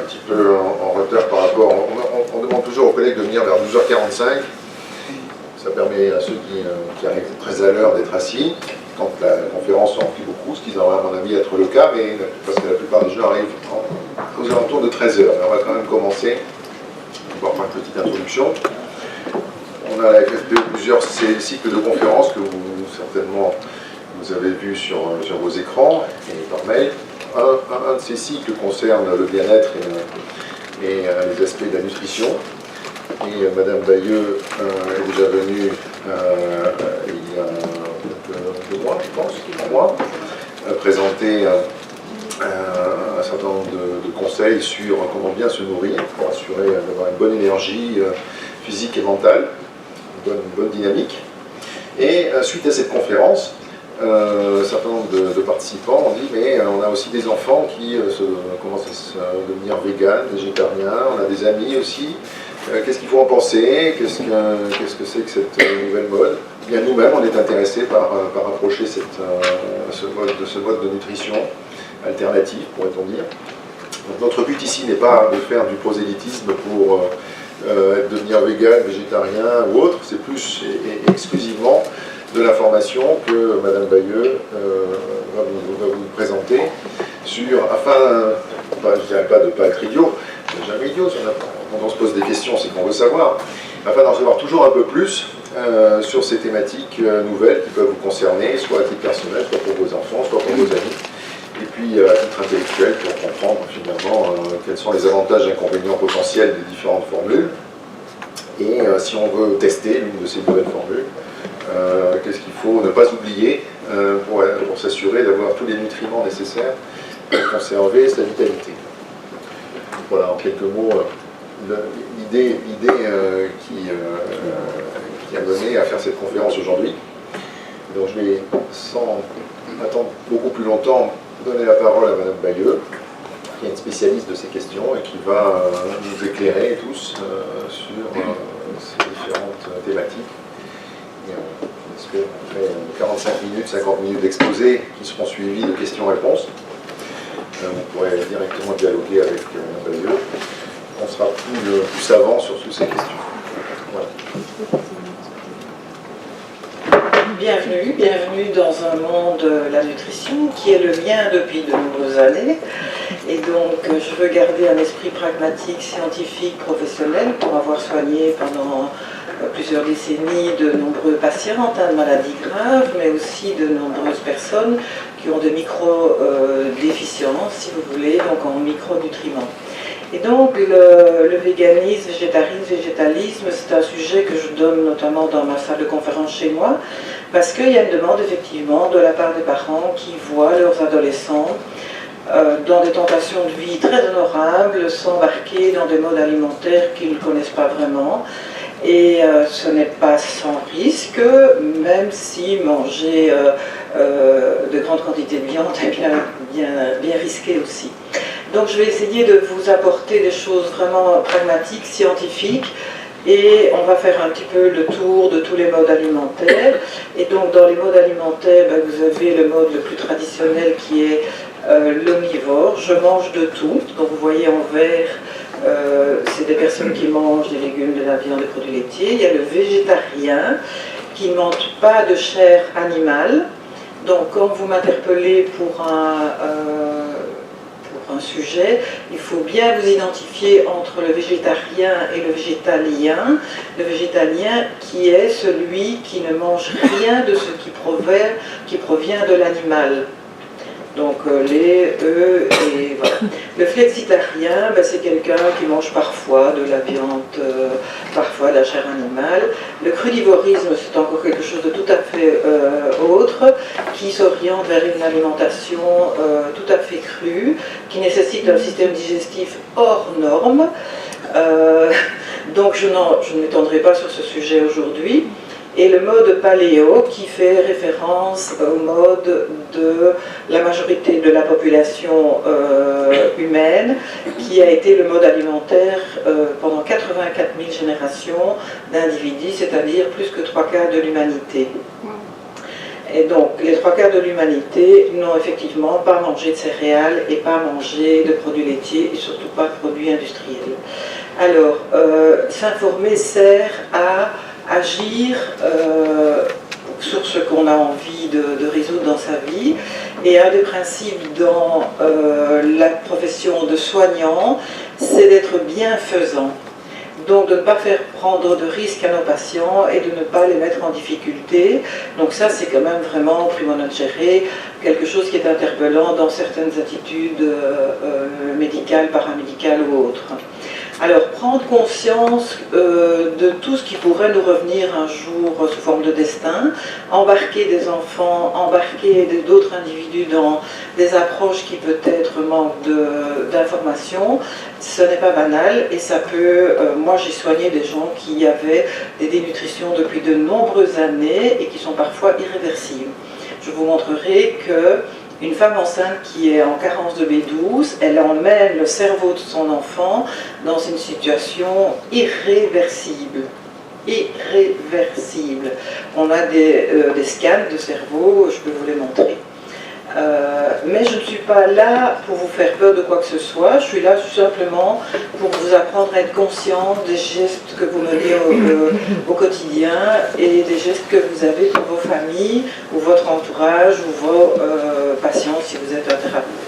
un petit peu en retard par rapport... On demande toujours aux collègues de venir vers 12h45. Ça permet à ceux qui arrivent très à l'heure d'être assis, quand la conférence en fait beaucoup, ce qui devrait à mon avis être le cas, mais parce que la plupart des gens arrivent aux alentours de 13h. Mais on va quand même commencer, on va faire une petite introduction. On a à la FFPE plusieurs cycles de conférences que certainement vous avez vus sur vos écrans et par mail. Un de ces cycles concerne le bien-être et les aspects de la nutrition. Et Madame Bayeux est déjà venue il y a 2 mois, je pense, 3 mois, présenter un certain nombre de conseils sur comment bien se nourrir pour assurer d'avoir une bonne énergie physique et mentale, une bonne dynamique. Et suite à cette conférence, un certain nombre de participants ont dit mais on a aussi des enfants qui commencent à devenir véganes, végétariens, on a des amis aussi. Qu'est-ce qu'il faut en penser? Qu'est-ce que c'est que cette nouvelle mode? Eh bien, nous-mêmes, on est intéressés par approcher ce mode de nutrition alternative, pourrait-on dire. Donc, notre but ici n'est pas de faire du prosélytisme pour devenir vegan, végétarien ou autre, c'est plus et exclusivement de l'information que Madame Bayeux va vous présenter afin, je ne dirais pas de ne pas être idiot, jamais idiot, quand on se pose des questions, c'est qu'on veut savoir, afin d'en savoir toujours un peu plus sur ces thématiques nouvelles qui peuvent vous concerner, soit à titre personnel, soit pour vos enfants, soit pour vos amis, et puis à titre intellectuel pour comprendre finalement quels sont les avantages et inconvénients potentiels des différentes formules, et si on veut tester l'une de ces nouvelles formules, qu'est-ce qu'il faut ne pas oublier pour s'assurer d'avoir tous les nutriments nécessaires pour conserver sa vitalité. Voilà, en quelques mots, l'idée qui a mené à faire cette conférence aujourd'hui. Donc je vais, sans attendre beaucoup plus longtemps, donner la parole à Madame Bayeux, qui est une spécialiste de ces questions et qui va nous éclairer tous sur ces différentes thématiques. On espère qu'on fait 45 minutes, 50 minutes d'exposé qui seront suivis de questions-réponses. Vous pourrez directement dialoguer avec Mme Bayeux. On sera plus savant sur toutes ces questions. Voilà. Bienvenue dans un monde de la nutrition qui est le mien depuis de nombreuses années. Et donc je veux garder un esprit pragmatique, scientifique, professionnel pour avoir soigné pendant plusieurs décennies de nombreux patients atteints de maladies graves, mais aussi de nombreuses personnes qui ont de micro-déficiences, si vous voulez, donc en micronutriments. Et donc le véganisme, végétalisme, c'est un sujet que je donne notamment dans ma salle de conférence chez moi, parce qu'il y a une demande effectivement de la part des parents qui voient leurs adolescents dans des tentations de vie très honorables, s'embarquer dans des modes alimentaires qu'ils ne connaissent pas vraiment. Et ce n'est pas sans risque, même si manger de grandes quantités de viande est bien risqué aussi. Donc je vais essayer de vous apporter des choses vraiment pragmatiques, scientifiques, et on va faire un petit peu le tour de tous les modes alimentaires. Et donc dans les modes alimentaires, vous avez le mode le plus traditionnel qui est l'omnivore. Je mange de tout, donc vous voyez en vert, c'est des personnes qui mangent des légumes, de la viande, des produits laitiers. Il y a le végétarien qui ne mange pas de chair animale. Donc quand vous m'interpellez pour un sujet, il faut bien vous identifier entre le végétarien et le végétalien. Le végétalien qui est celui qui ne mange rien de ce qui provient de l'animal. Donc lait, œufs et voilà. Le flexitarien, c'est quelqu'un qui mange parfois de la viande, parfois de la chair animale. Le crudivorisme, c'est encore quelque chose de tout à fait autre, qui s'oriente vers une alimentation tout à fait crue, qui nécessite un système digestif hors norme. Donc je ne m'étendrai pas sur ce sujet aujourd'hui. Et le mode paléo qui fait référence au mode de la majorité de la population humaine, qui a été le mode alimentaire pendant 84 000 générations d'individus, c'est-à-dire plus que 3/4 de l'humanité. Et donc, les 3/4 de l'humanité n'ont effectivement pas mangé de céréales et pas mangé de produits laitiers et surtout pas de produits industriels. Alors, s'informer sert à agir sur ce qu'on a envie de résoudre dans sa vie. Et un des principes dans la profession de soignant, c'est d'être bienfaisant. Donc de ne pas faire prendre de risques à nos patients et de ne pas les mettre en difficulté. Donc ça, c'est quand même vraiment, primo non cere, quelque chose qui est interpellant dans certaines attitudes médicales, paramédicales ou autres. Alors, prendre conscience de tout ce qui pourrait nous revenir un jour sous forme de destin, embarquer des enfants, embarquer d'autres individus dans des approches qui peut-être manquent d'informations, ce n'est pas banal et ça peut... moi, j'ai soigné des gens qui avaient des dénutritions depuis de nombreuses années et qui sont parfois irréversibles. Je vous montrerai que une femme enceinte qui est en carence de B12, elle emmène le cerveau de son enfant dans une situation irréversible. Irréversible. On a des scans de cerveau, je peux vous les montrer. Mais je ne suis pas là pour vous faire peur de quoi que ce soit, je suis là tout simplement pour vous apprendre à être conscient des gestes que vous menez au quotidien et des gestes que vous avez pour vos familles ou votre entourage ou vos patients si vous êtes un thérapeute.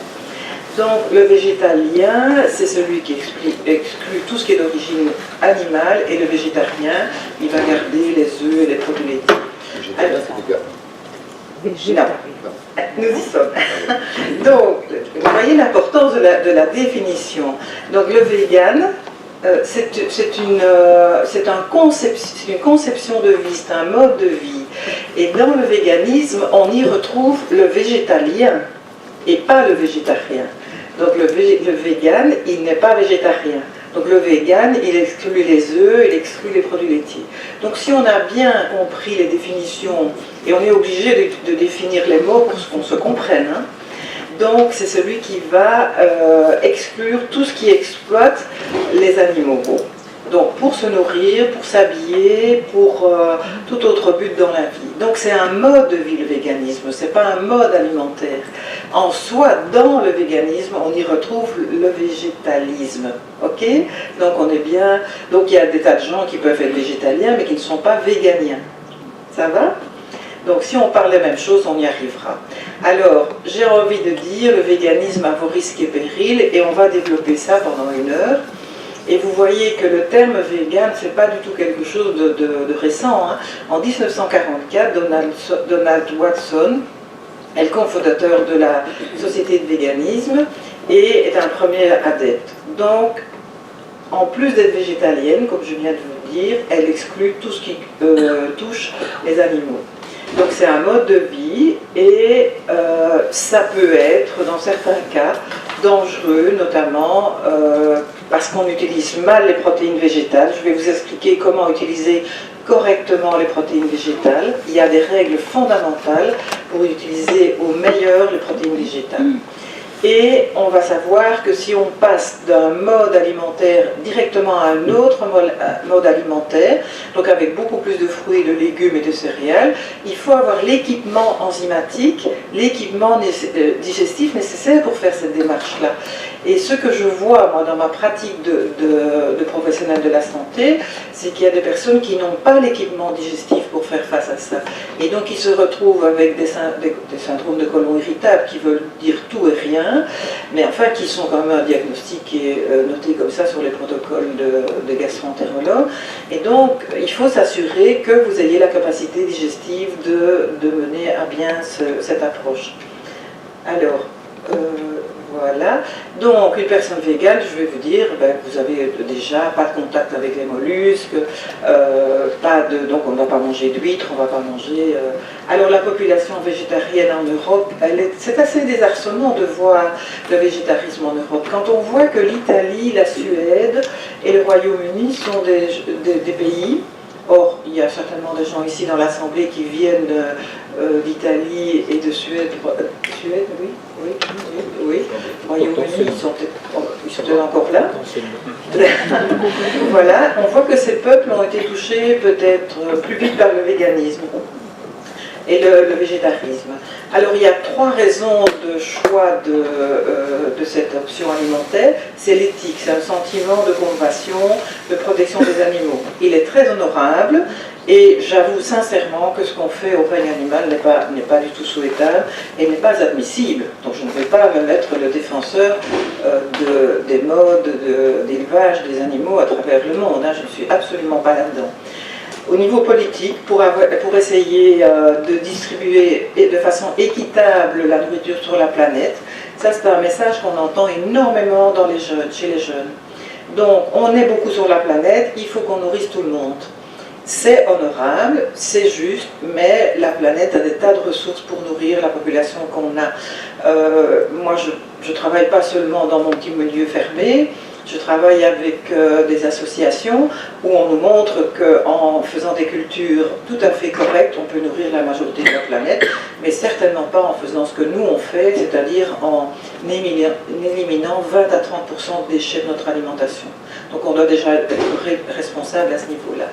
Donc le végétalien, c'est celui qui exclut tout ce qui est d'origine animale et le végétarien, il va garder les œufs et les produits laitiers. Alors, nous y sommes. Donc, vous voyez l'importance de la définition. Donc, le vegan, c'est une conception de vie, c'est un mode de vie. Et dans le véganisme, on y retrouve le végétalien et pas le végétarien. Donc, le vegan, il n'est pas végétarien. Donc le vegan, il exclut les œufs, il exclut les produits laitiers. Donc si on a bien compris les définitions, et on est obligé de définir les mots pour qu'on se comprenne, hein, donc c'est celui qui va exclure tout ce qui exploite les animaux. Donc pour se nourrir, pour s'habiller, pour tout autre but dans la vie. Donc c'est un mode de vie le véganisme, c'est pas un mode alimentaire. En soi, dans le véganisme, on y retrouve le végétalisme. Ok? Donc on est bien. Donc il y a des tas de gens qui peuvent être végétaliens mais qui ne sont pas véganiens. Ça va? Donc si on parle les mêmes choses, on y arrivera. Alors, j'ai envie de dire le véganisme à vos risques et périls et on va développer ça pendant 1 heure. Et vous voyez que le terme vegan, ce n'est pas du tout quelque chose de récent. Hein. En 1944, Donald Watson est le cofondateur de la Société de véganisme et est un premier adepte. Donc, en plus d'être végétalienne, comme je viens de vous le dire, elle exclut tout ce qui touche les animaux. Donc c'est un mode de vie et ça peut être, dans certains cas, dangereux, notamment parce qu'on utilise mal les protéines végétales. Je vais vous expliquer comment utiliser correctement les protéines végétales. Il y a des règles fondamentales pour utiliser au meilleur les protéines végétales. Et on va savoir que si on passe d'un mode alimentaire directement à un autre mode alimentaire, donc avec beaucoup plus de fruits, de légumes et de céréales, il faut avoir l'équipement enzymatique, l'équipement digestif nécessaire pour faire cette démarche-là. Et ce que je vois, moi, dans ma pratique de professionnel de la santé, c'est qu'il y a des personnes qui n'ont pas l'équipement digestif pour faire face à ça. Et donc, ils se retrouvent avec des syndromes de côlon irritable qui veulent dire tout et rien, mais enfin, qui sont quand même un diagnostic qui est noté comme ça sur les protocoles de gastro-entérologues. Et donc, il faut s'assurer que vous ayez la capacité digestive de mener à bien cette approche. Alors, voilà. Donc, une personne végane, je vais vous dire, vous avez déjà pas de contact avec les mollusques, donc on ne va pas manger d'huîtres, on ne va pas manger... Alors, la population végétarienne en Europe, c'est assez désarçonnant de voir le végétarisme en Europe. Quand on voit que l'Italie, la Suède et le Royaume-Uni sont des pays... Or, il y a certainement des gens ici dans l'Assemblée qui viennent d'Italie et de Suède. Suède, oui. Royaume-Uni, ils sont encore là. Voilà, on voit que ces peuples ont été touchés peut-être plus vite par le véganisme. et le végétarisme. Alors il y a 3 raisons de choix de cette option alimentaire. C'est l'éthique, c'est un sentiment de compassion, de protection des animaux. Il est très honorable et j'avoue sincèrement que ce qu'on fait au règne animal n'est pas du tout souhaitable et n'est pas admissible. Donc je ne vais pas me mettre le défenseur des modes d'élevage des animaux à travers le monde. Je ne suis absolument pas là-dedans. Au niveau politique, pour essayer de distribuer de façon équitable la nourriture sur la planète, ça c'est un message qu'on entend énormément chez les jeunes. Donc on est beaucoup sur la planète, il faut qu'on nourrisse tout le monde. C'est honorable, c'est juste, mais la planète a des tas de ressources pour nourrir la population qu'on a. Moi je ne travaille pas seulement dans mon petit milieu fermé. Je travaille avec des associations où on nous montre qu'en faisant des cultures tout à fait correctes, on peut nourrir la majorité de la planète, mais certainement pas en faisant ce que nous on fait, c'est-à-dire en éliminant 20 à 30% de déchets de notre alimentation. Donc on doit déjà être responsable à ce niveau-là.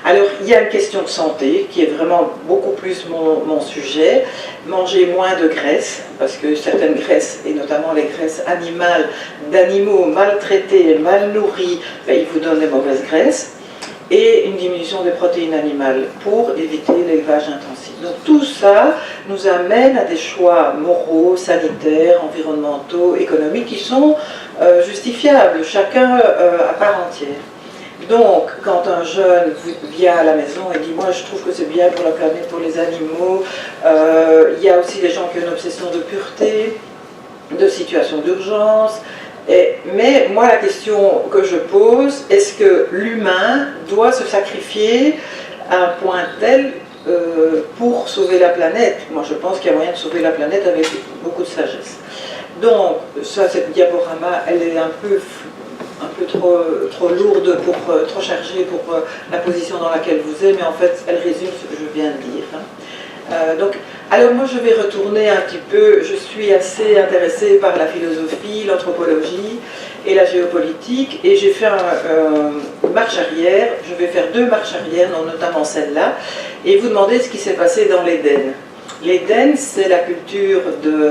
Alors, il y a une question de santé qui est vraiment beaucoup plus mon sujet. Manger moins de graisse, parce que certaines graisses, et notamment les graisses animales, d'animaux maltraités, mal nourris, ils vous donnent des mauvaises graisses. Et une diminution des protéines animales pour éviter l'élevage intensif. Donc tout ça nous amène à des choix moraux, sanitaires, environnementaux, économiques qui sont justifiables, chacun à part entière. Donc, quand un jeune vient à la maison et dit « moi je trouve que c'est bien pour la planète, pour les animaux », il y a aussi des gens qui ont une obsession de pureté, de situation d'urgence. Mais moi la question que je pose, est-ce que l'humain doit se sacrifier à un point tel pour sauver la planète? Moi je pense qu'il y a moyen de sauver la planète avec beaucoup de sagesse. Donc, cette diaporama, elle est un peu trop lourde, trop chargée pour la position dans laquelle vous êtes, mais en fait, elle résume ce que je viens de dire. Alors moi, je vais retourner un petit peu. Je suis assez intéressée par la philosophie, l'anthropologie et la géopolitique, et j'ai fait une marche arrière. Je vais faire 2 marches arrière, notamment celle-là, et vous demander ce qui s'est passé dans l'Éden. L'Éden, c'est la culture de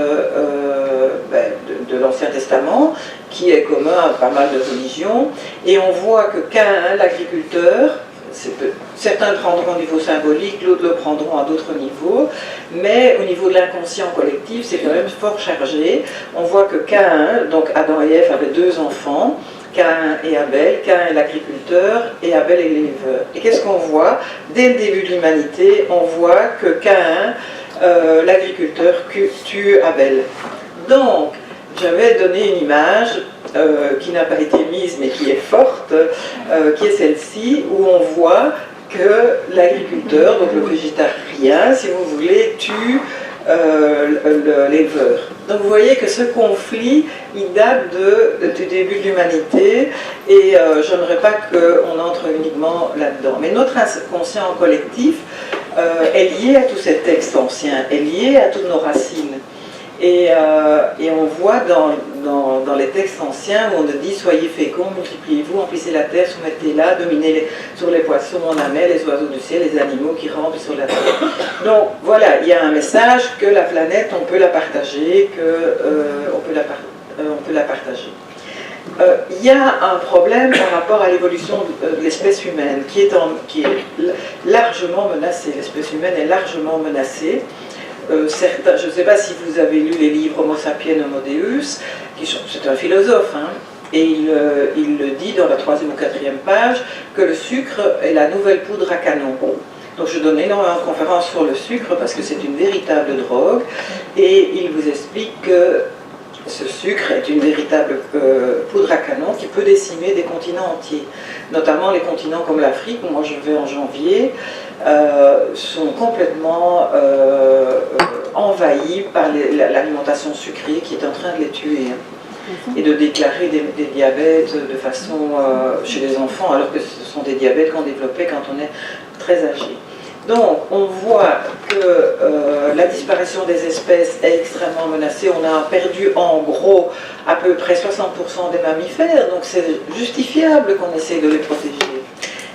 l'Ancien Testament, qui est commun à pas mal de religions, et on voit que Caïn, l'agriculteur, certains le prendront au niveau symbolique, d'autres le prendront à d'autres niveaux, mais au niveau de l'inconscient collectif, c'est quand même fort chargé. On voit que Caïn, donc Adam et Ève avaient 2 enfants, Caïn et Abel. Caïn est l'agriculteur et Abel est l'éleveur. Et qu'est-ce qu'on voit? Dès le début de l'humanité, on voit que Caïn, l'agriculteur, tue Abel. Donc, j'avais donné une image qui n'a pas été mise mais qui est forte, qui est celle-ci, où on voit que l'agriculteur, donc le végétarien, si vous voulez, tue l'éleveur. Donc vous voyez que ce conflit, il date du début de l'humanité, et je n'aimerais pas qu'on entre uniquement là-dedans. Mais notre inconscient collectif est lié à tous ces textes anciens, est lié à toutes nos racines. Et on voit dans les textes anciens où on dit « Soyez féconds, multipliez-vous, emplissez la terre, soumettez-la, dominez sur les poissons en amais, les oiseaux du ciel, les animaux qui rampent sur la terre. » Donc voilà, il y a un message que la planète, on peut la partager, on peut la partager. Il y a un problème par rapport à l'évolution de l'espèce humaine qui est largement menacée. L'espèce humaine est largement menacée. Certains, je ne sais pas si vous avez lu les livres Homo sapiens Homo Deus, c'est un philosophe, et il le dit dans la 3e ou 4e page, que le sucre est la nouvelle poudre à canon. Donc je donne énormément de conférences sur le sucre parce que c'est une véritable drogue, et il vous explique que ce sucre est une véritable poudre à canon qui peut décimer des continents entiers, notamment les continents comme l'Afrique, où moi je vais en janvier, sont complètement envahis par l'alimentation sucrée qui est en train de les tuer, et de déclarer des diabètes de façon chez les enfants, alors que ce sont des diabètes qu'on développait quand on est très âgé. Donc on voit que la disparition des espèces est extrêmement menacée. On a perdu en gros à peu près 60% des mammifères, donc c'est justifiable qu'on essaie de les protéger.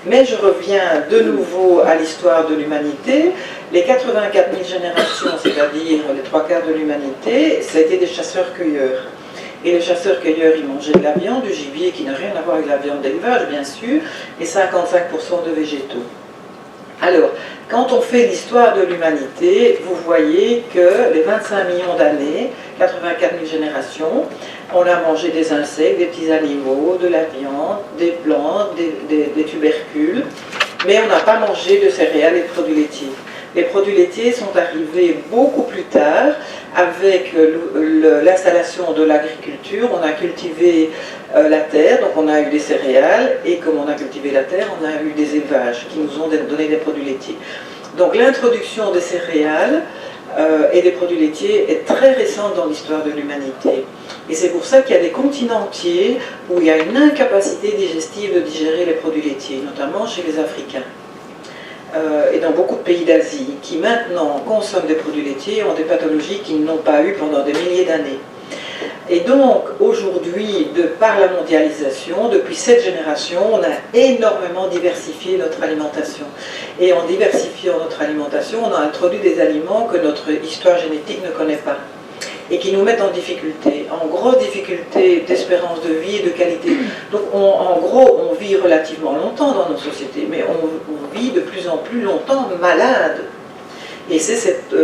Mais je reviens de nouveau à l'histoire de l'humanité. Les 84 000 générations, c'est-à-dire les 3/4 de l'humanité, ça a été des chasseurs-cueilleurs. Et les chasseurs-cueilleurs, ils mangeaient de la viande, du gibier qui n'a rien à voir avec la viande d'élevage, bien sûr, et 55% de végétaux. Alors, quand on fait l'histoire de l'humanité, vous voyez que les 25 millions d'années, 84 000 générations, on a mangé des insectes, des petits animaux, de la viande, des plantes, des tubercules, mais on n'a pas mangé de céréales et de produits laitiers. Les produits laitiers sont arrivés beaucoup plus tard avec l'installation de l'agriculture. On a cultivé la terre, donc on a eu des céréales, et comme on a cultivé la terre, on a eu des élevages qui nous ont donné des produits laitiers. Donc l'introduction des céréales et des produits laitiers est très récente dans l'histoire de l'humanité. Et c'est pour ça qu'il y a des continents entiers où il y a une incapacité digestive de digérer les produits laitiers, notamment chez les Africains. Et dans beaucoup de pays d'Asie, qui maintenant consomment des produits laitiers, ont des pathologies qu'ils n'ont pas eues pendant des milliers d'années. Et donc, aujourd'hui, par la mondialisation, depuis cette génération, on a énormément diversifié notre alimentation. Et en diversifiant notre alimentation, on a introduit des aliments que notre histoire génétique ne connaît pas et qui nous mettent en difficulté, en grosse difficulté d'espérance de vie et de qualité. Donc en gros, on vit relativement longtemps dans nos sociétés, mais on vit de plus en plus longtemps malade. Et c'est cette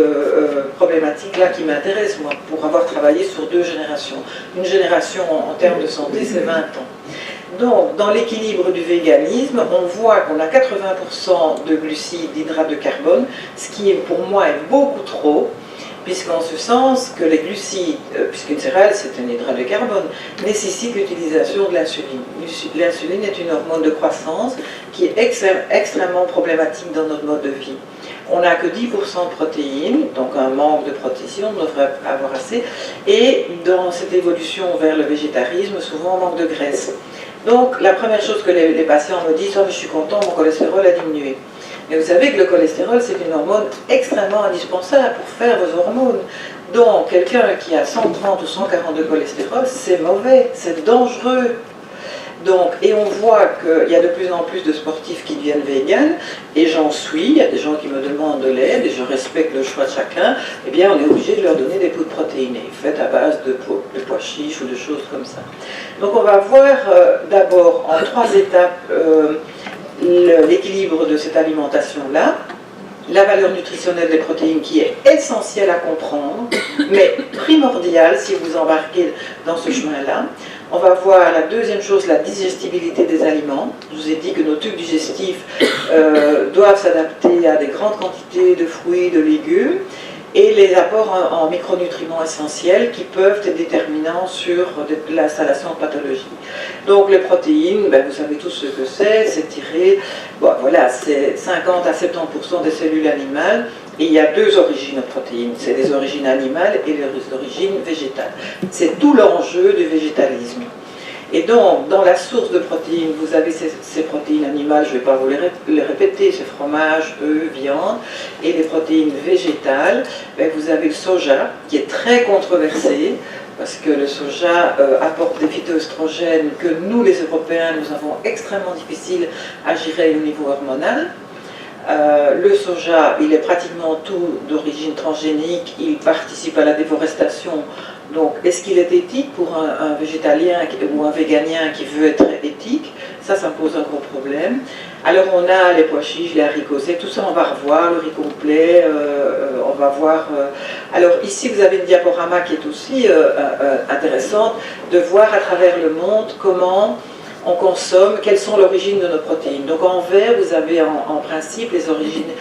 problématique-là qui m'intéresse, moi, pour avoir travaillé sur 2 générations. Une génération en termes de santé, c'est 20 ans. Donc, dans l'équilibre du véganisme, on voit qu'on a 80% de glucides, d'hydrates de carbone, ce qui, pour moi, est beaucoup trop, puisqu'en ce sens que les glucides, puisqu'une céréale c'est un hydrate de carbone, nécessite l'utilisation de l'insuline. L'insuline est une hormone de croissance qui est extrêmement problématique dans notre mode de vie. On n'a que 10% de protéines, donc un manque de protéines, on devrait avoir assez, et dans cette évolution vers le végétarisme, souvent on manque de graisse. Donc la première chose que les patients me disent, oh, mais je suis content, mon cholestérol a diminué. Mais vous savez que le cholestérol, c'est une hormone extrêmement indispensable pour faire vos hormones. Donc, quelqu'un qui a 130 ou 140 de cholestérol, c'est mauvais, c'est dangereux. Donc, et on voit qu'il y a de plus en plus de sportifs qui deviennent véganes, et j'en suis, il y a des gens qui me demandent de l'aide, et je respecte le choix de chacun, eh bien, on est obligé de leur donner des poudres protéinées, faites à base de pois chiches ou de choses comme ça. Donc, on va voir d'abord en 3 étapes l'équilibre de cette alimentation-là, la valeur nutritionnelle des protéines qui est essentielle à comprendre, mais primordiale si vous embarquez dans ce chemin-là. On va voir la deuxième chose, la digestibilité des aliments. Je vous ai dit que nos tubes digestifs doivent s'adapter à des grandes quantités de fruits, de légumes, et les apports en micronutriments essentiels qui peuvent être déterminants sur l'installation de pathologies. Donc les protéines, ben, vous savez tous ce que c'est tiré, bon, voilà, c'est 50 à 70% des cellules animales, et il y a 2 origines de protéines, c'est les origines animales et les origines végétales. C'est tout l'enjeu du végétalisme. Et donc, dans la source de protéines, vous avez ces protéines animales, je ne vais pas vous les répéter, c'est fromage, œufs, viande, et les protéines végétales, ben, vous avez le soja, qui est très controversé, parce que le soja apporte des phytoestrogènes que nous, les Européens, nous avons extrêmement difficile à gérer au niveau hormonal. Le soja, il est pratiquement tout d'origine transgénique, il participe à la déforestation. Donc, est-ce qu'il est éthique pour un végétalien ou un véganien qui veut être éthique? Ça me pose un gros problème. Alors, on a les pois chiches, les haricots secs, tout ça, on va revoir, le riz complet, on va voir... Alors, ici, vous avez une diaporama qui est aussi intéressante, de voir à travers le monde comment on consomme, quelles sont l'origine de nos protéines. Donc en vert, vous avez en principe les origines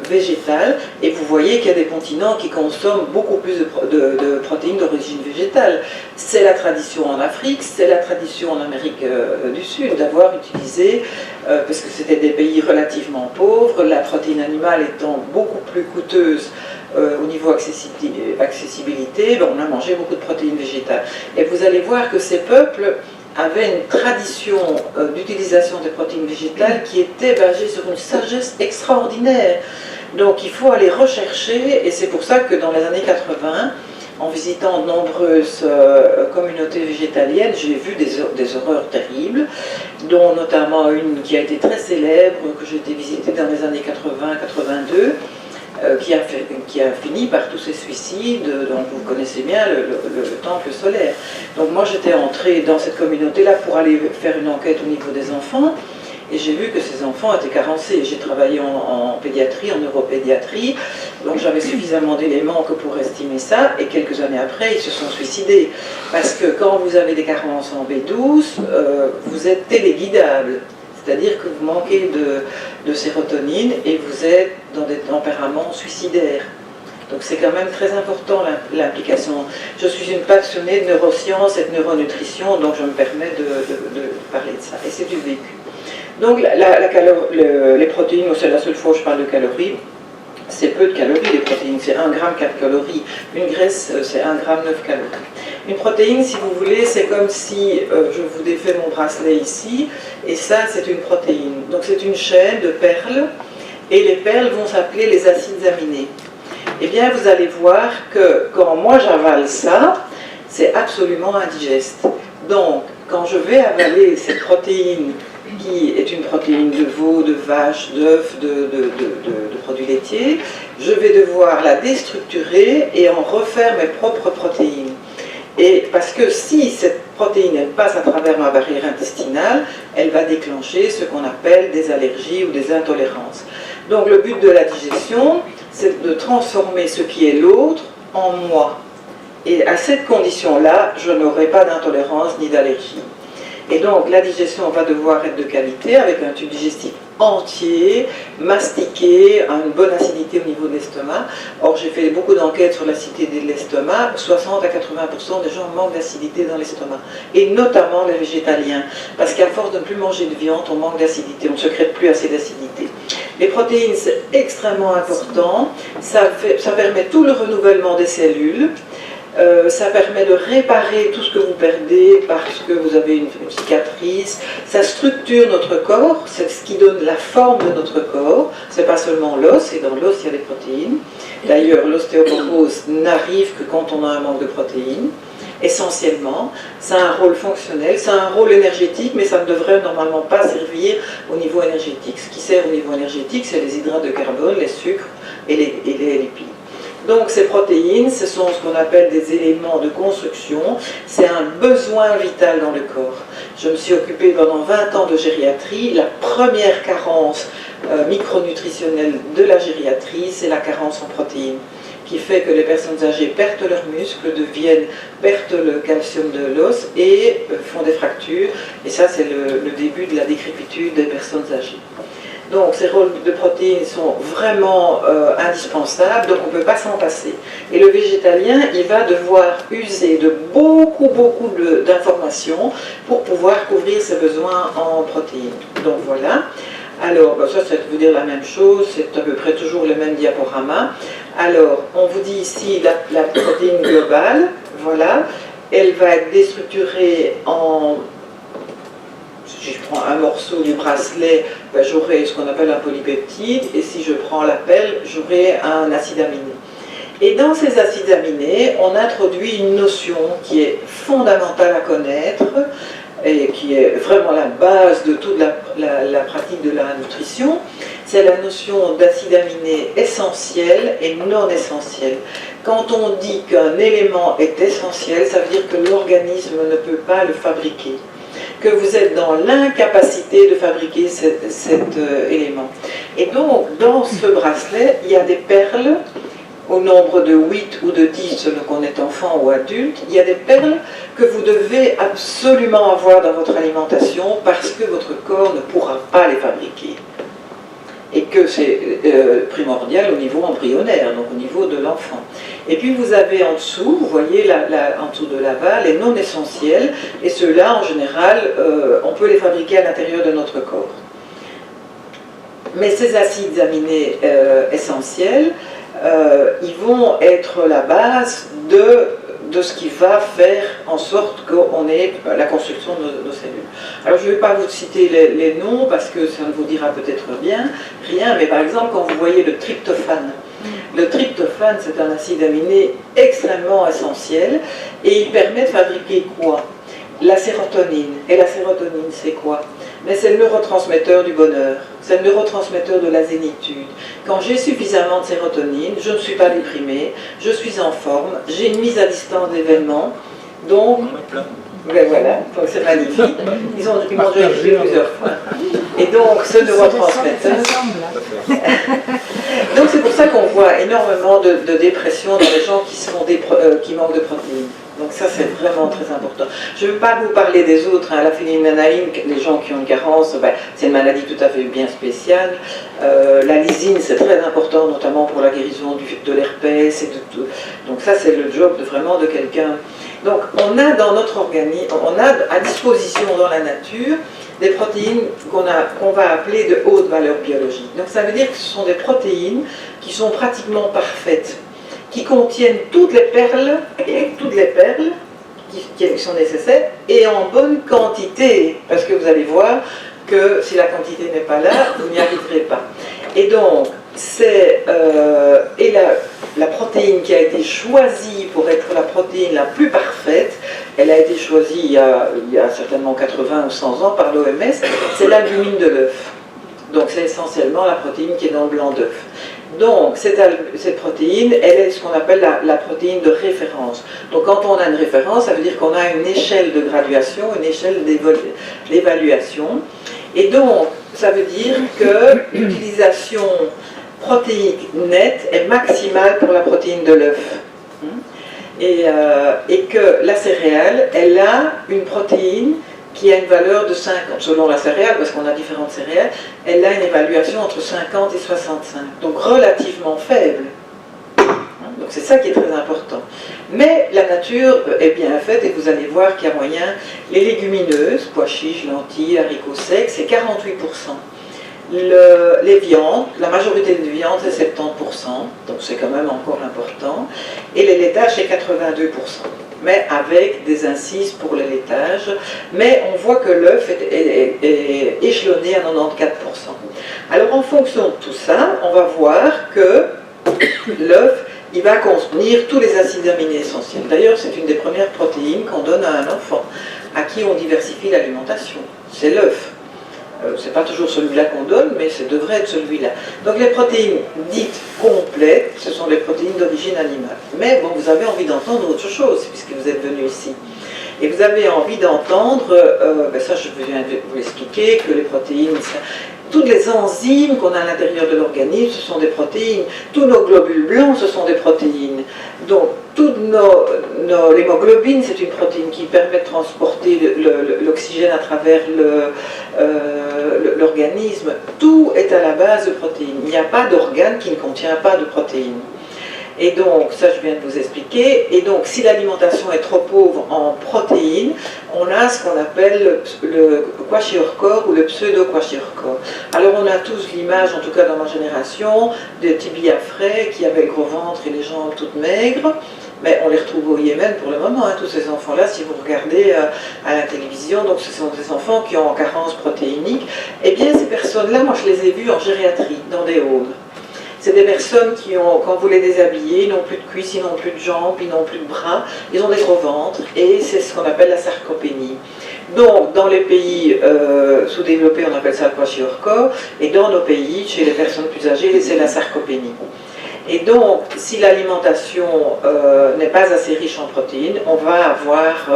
végétales, et vous voyez qu'il y a des continents qui consomment beaucoup plus de protéines d'origine végétale. C'est la tradition en Afrique, c'est la tradition en Amérique du Sud, d'avoir utilisé, parce que c'était des pays relativement pauvres, la protéine animale étant beaucoup plus coûteuse au niveau accessibilité, ben, on a mangé beaucoup de protéines végétales. Et vous allez voir que ces peuples avait une tradition d'utilisation des protéines végétales qui était basée sur une sagesse extraordinaire. Donc il faut aller rechercher, et c'est pour ça que dans les années 80, en visitant de nombreuses communautés végétaliennes, j'ai vu des horreurs terribles, dont notamment une qui a été très célèbre, que j'ai été visiter dans les années 80-82, qui a fini par tous ces suicides, donc vous connaissez bien le temple solaire. Donc moi j'étais entrée dans cette communauté-là pour aller faire une enquête au niveau des enfants, et j'ai vu que ces enfants étaient carencés. J'ai travaillé en pédiatrie, en neuropédiatrie, donc j'avais suffisamment d'éléments que pour estimer ça, et quelques années après, ils se sont suicidés. Parce que quand vous avez des carences en B12, vous êtes téléguidable. C'est-à-dire que vous manquez de sérotonine et vous êtes dans des tempéraments suicidaires. Donc c'est quand même très important l'implication. Je suis une passionnée de neurosciences et de neuronutrition, donc je me permets de parler de ça. Et c'est du vécu. Donc les protéines, c'est la seule fois où je parle de calories, c'est peu de calories les protéines, c'est 1 gramme 4 calories. Une graisse, c'est 1 gramme 9 calories. Une protéine, si vous voulez, c'est comme si je vous défais mon bracelet ici, et ça c'est une protéine. Donc c'est une chaîne de perles, et les perles vont s'appeler les acides aminés. Eh bien vous allez voir que quand moi j'avale ça, c'est absolument indigeste. Donc quand je vais avaler cette protéine, qui est une protéine de veau, de vache, d'œuf, de produits laitiers, je vais devoir la déstructurer et en refaire mes propres protéines. Et parce que si cette protéine elle passe à travers ma barrière intestinale, elle va déclencher ce qu'on appelle des allergies ou des intolérances. Donc le but de la digestion, c'est de transformer ce qui est l'autre en moi. Et à cette condition-là, je n'aurai pas d'intolérance ni d'allergie. Et donc la digestion va devoir être de qualité, avec un tube digestif entier, mastiqué, une bonne acidité au niveau de l'estomac. Or j'ai fait beaucoup d'enquêtes sur l'acidité de l'estomac, 60 à 80% des gens manquent d'acidité dans l'estomac, et notamment les végétaliens, parce qu'à force de ne plus manger de viande, on manque d'acidité, on ne sécrète plus assez d'acidité. Les protéines, c'est extrêmement important, ça permet tout le renouvellement des cellules. Ça permet de réparer tout ce que vous perdez parce que vous avez une cicatrice. Ça structure notre corps, c'est ce qui donne la forme de notre corps. C'est pas seulement l'os, et dans l'os il y a des protéines. D'ailleurs, l'ostéoporose n'arrive que quand on a un manque de protéines. Essentiellement, ça a un rôle fonctionnel, ça a un rôle énergétique, mais ça ne devrait normalement pas servir au niveau énergétique. Ce qui sert au niveau énergétique, c'est les hydrates de carbone, les sucres et les lipides. Donc ces protéines, ce sont ce qu'on appelle des éléments de construction, c'est un besoin vital dans le corps. Je me suis occupée pendant 20 ans de gériatrie. La première carence micronutritionnelle de la gériatrie, c'est la carence en protéines, qui fait que les personnes âgées perdent leurs muscles, perdent le calcium de l'os et font des fractures. Et ça, c'est le début de la décrépitude des personnes âgées. Donc ces rôles de protéines sont vraiment indispensables, donc on ne peut pas s'en passer. Et le végétalien, il va devoir user de beaucoup d'informations pour pouvoir couvrir ses besoins en protéines. Donc voilà. Alors, ça veut dire la même chose, c'est à peu près toujours le même diaporama. Alors, on vous dit ici la protéine globale, voilà. Elle va être déstructurée en... Si je prends un morceau du bracelet, j'aurai ce qu'on appelle un polypeptide, et si je prends la pelle, j'aurai un acide aminé. Et dans ces acides aminés, on introduit une notion qui est fondamentale à connaître, et qui est vraiment la base de toute la pratique de la nutrition, c'est la notion d'acide aminé essentiel et non essentiel. Quand on dit qu'un élément est essentiel, ça veut dire que l'organisme ne peut pas le fabriquer, que vous êtes dans l'incapacité de fabriquer cet élément. Et donc, dans ce bracelet, il y a des perles, au nombre de 8 ou de 10 selon qu'on est enfant ou adulte, il y a des perles que vous devez absolument avoir dans votre alimentation parce que votre corps ne pourra pas les fabriquer. Et que c'est primordial au niveau embryonnaire, donc au niveau de l'enfant. Et puis vous avez en dessous, vous voyez en dessous de là-bas, les non essentiels, et ceux-là en général, on peut les fabriquer à l'intérieur de notre corps. Mais ces acides aminés essentiels, ils vont être la base de ce qui va faire en sorte qu'on ait la construction de nos cellules. Alors je ne vais pas vous citer les noms parce que ça ne vous dira peut-être rien, mais par exemple quand vous voyez le tryptophane, c'est un acide aminé extrêmement essentiel et il permet de fabriquer quoi? La sérotonine. Et la sérotonine c'est quoi? mais c'est le neurotransmetteur du bonheur, c'est le neurotransmetteur de la zénitude. Quand j'ai suffisamment de sérotonine, je ne suis pas déprimée, je suis en forme, j'ai une mise à distance d'événements, donc... Ben voilà, donc c'est magnifique. Ils m'ont déjà écrit plusieurs fois. Et donc, ce neurotransmetteur... Donc c'est pour ça qu'on voit énormément de dépression dans les gens qui manquent de protéines. Donc ça c'est vraiment très important. Je ne veux pas vous parler des autres, hein. La phénylalanine, les gens qui ont une carence, ben, c'est une maladie tout à fait bien spéciale. La lysine c'est très important, notamment pour la guérison de l'herpès et de tout. Donc ça c'est le job vraiment de quelqu'un. Donc on a dans notre organisme, on a à disposition dans la nature des protéines qu'on va appeler de haute valeur biologique. Donc ça veut dire que ce sont des protéines qui sont pratiquement parfaites, qui contiennent toutes les perles qui sont nécessaires et en bonne quantité, parce que vous allez voir que si la quantité n'est pas là, vous n'y arriverez pas. Et donc, la protéine qui a été choisie pour être la protéine la plus parfaite, elle a été choisie il y a certainement 80 ou 100 ans par l'OMS, c'est l'albumine de l'œuf. Donc c'est essentiellement la protéine qui est dans le blanc d'œuf. Donc cette protéine, elle est ce qu'on appelle la protéine de référence. Donc quand on a une référence, ça veut dire qu'on a une échelle de graduation, une échelle d'évaluation. Et donc ça veut dire que l'utilisation protéique nette est maximale pour la protéine de l'œuf. Et que la céréale, elle a une protéine qui a une valeur de 50, selon la céréale, parce qu'on a différentes céréales, elle a une évaluation entre 50 et 65, donc relativement faible. Donc c'est ça qui est très important. Mais la nature est bien faite et vous allez voir qu'il y a moyen. Les légumineuses, pois chiches, lentilles, haricots secs, c'est 48%. Les viandes, la majorité des viandes c'est 70%, donc c'est quand même encore important. Et les laitages c'est 82%. Mais avec des incises pour le laitage. Mais on voit que l'œuf est échelonné à 94%. Alors en fonction de tout ça, on va voir que l'œuf, il va contenir tous les acides aminés essentiels. D'ailleurs, c'est une des premières protéines qu'on donne à un enfant, à qui on diversifie l'alimentation. C'est l'œuf. C'est pas toujours celui-là qu'on donne, mais ça devrait être celui-là. Donc les protéines dites complètes, ce sont les protéines d'origine animale. Mais bon, vous avez envie d'entendre autre chose, puisque vous êtes venu ici. Et vous avez envie d'entendre, ça je viens de vous l'expliquer, que les protéines, toutes les enzymes qu'on a à l'intérieur de l'organisme, ce sont des protéines. Tous nos globules blancs, ce sont des protéines. Donc, toutes l'hémoglobine, c'est une protéine qui permet de transporter l'oxygène à travers l'organisme. Tout est à la base de protéines. Il n'y a pas d'organe qui ne contient pas de protéines. Et donc, ça je viens de vous expliquer. Et donc, si l'alimentation est trop pauvre en protéines, on a ce qu'on appelle le kwashiorkor ou le pseudo-kwashiorkor. Alors, on a tous l'image, en tout cas dans ma génération, de Tibi Afray qui avait le gros ventre et les jambes toutes maigres. Mais on les retrouve au Yémen pour le moment, hein, tous ces enfants-là, si vous regardez à la télévision, donc ce sont des enfants qui ont en carence protéinique. Eh bien, ces personnes-là, moi je les ai vues en gériatrie, dans des halls. C'est des personnes qui ont, quand vous les déshabillez, ils n'ont plus de cuisses, ils n'ont plus de jambes, ils n'ont plus de bras, ils ont des gros ventres, et c'est ce qu'on appelle la sarcopénie. Donc, dans les pays sous-développés, on appelle ça le kwashiorkor, et dans nos pays, chez les personnes plus âgées, c'est la sarcopénie. Et donc, si l'alimentation n'est pas assez riche en protéines, on va avoir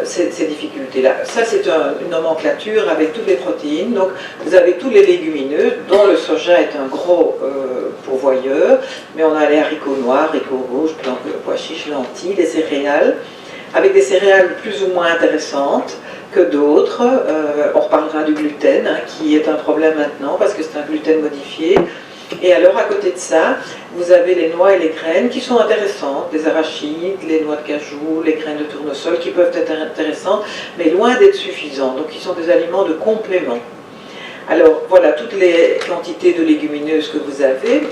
ces difficultés-là. Ça, c'est une nomenclature avec toutes les protéines. Donc, vous avez tous les légumineux, dont le soja est un gros pourvoyeur, mais on a les haricots noirs, haricots rouges, pois chiches, lentilles, les céréales, avec des céréales plus ou moins intéressantes que d'autres. On reparlera du gluten, hein, qui est un problème maintenant, parce que c'est un gluten modifié. Et alors, à côté de ça, vous avez les noix et les graines qui sont intéressantes, les arachides, les noix de cajou, les graines de tournesol qui peuvent être intéressantes, mais loin d'être suffisantes. Donc, ils sont des aliments de complément. Alors, voilà toutes les quantités de légumineuses que vous avez.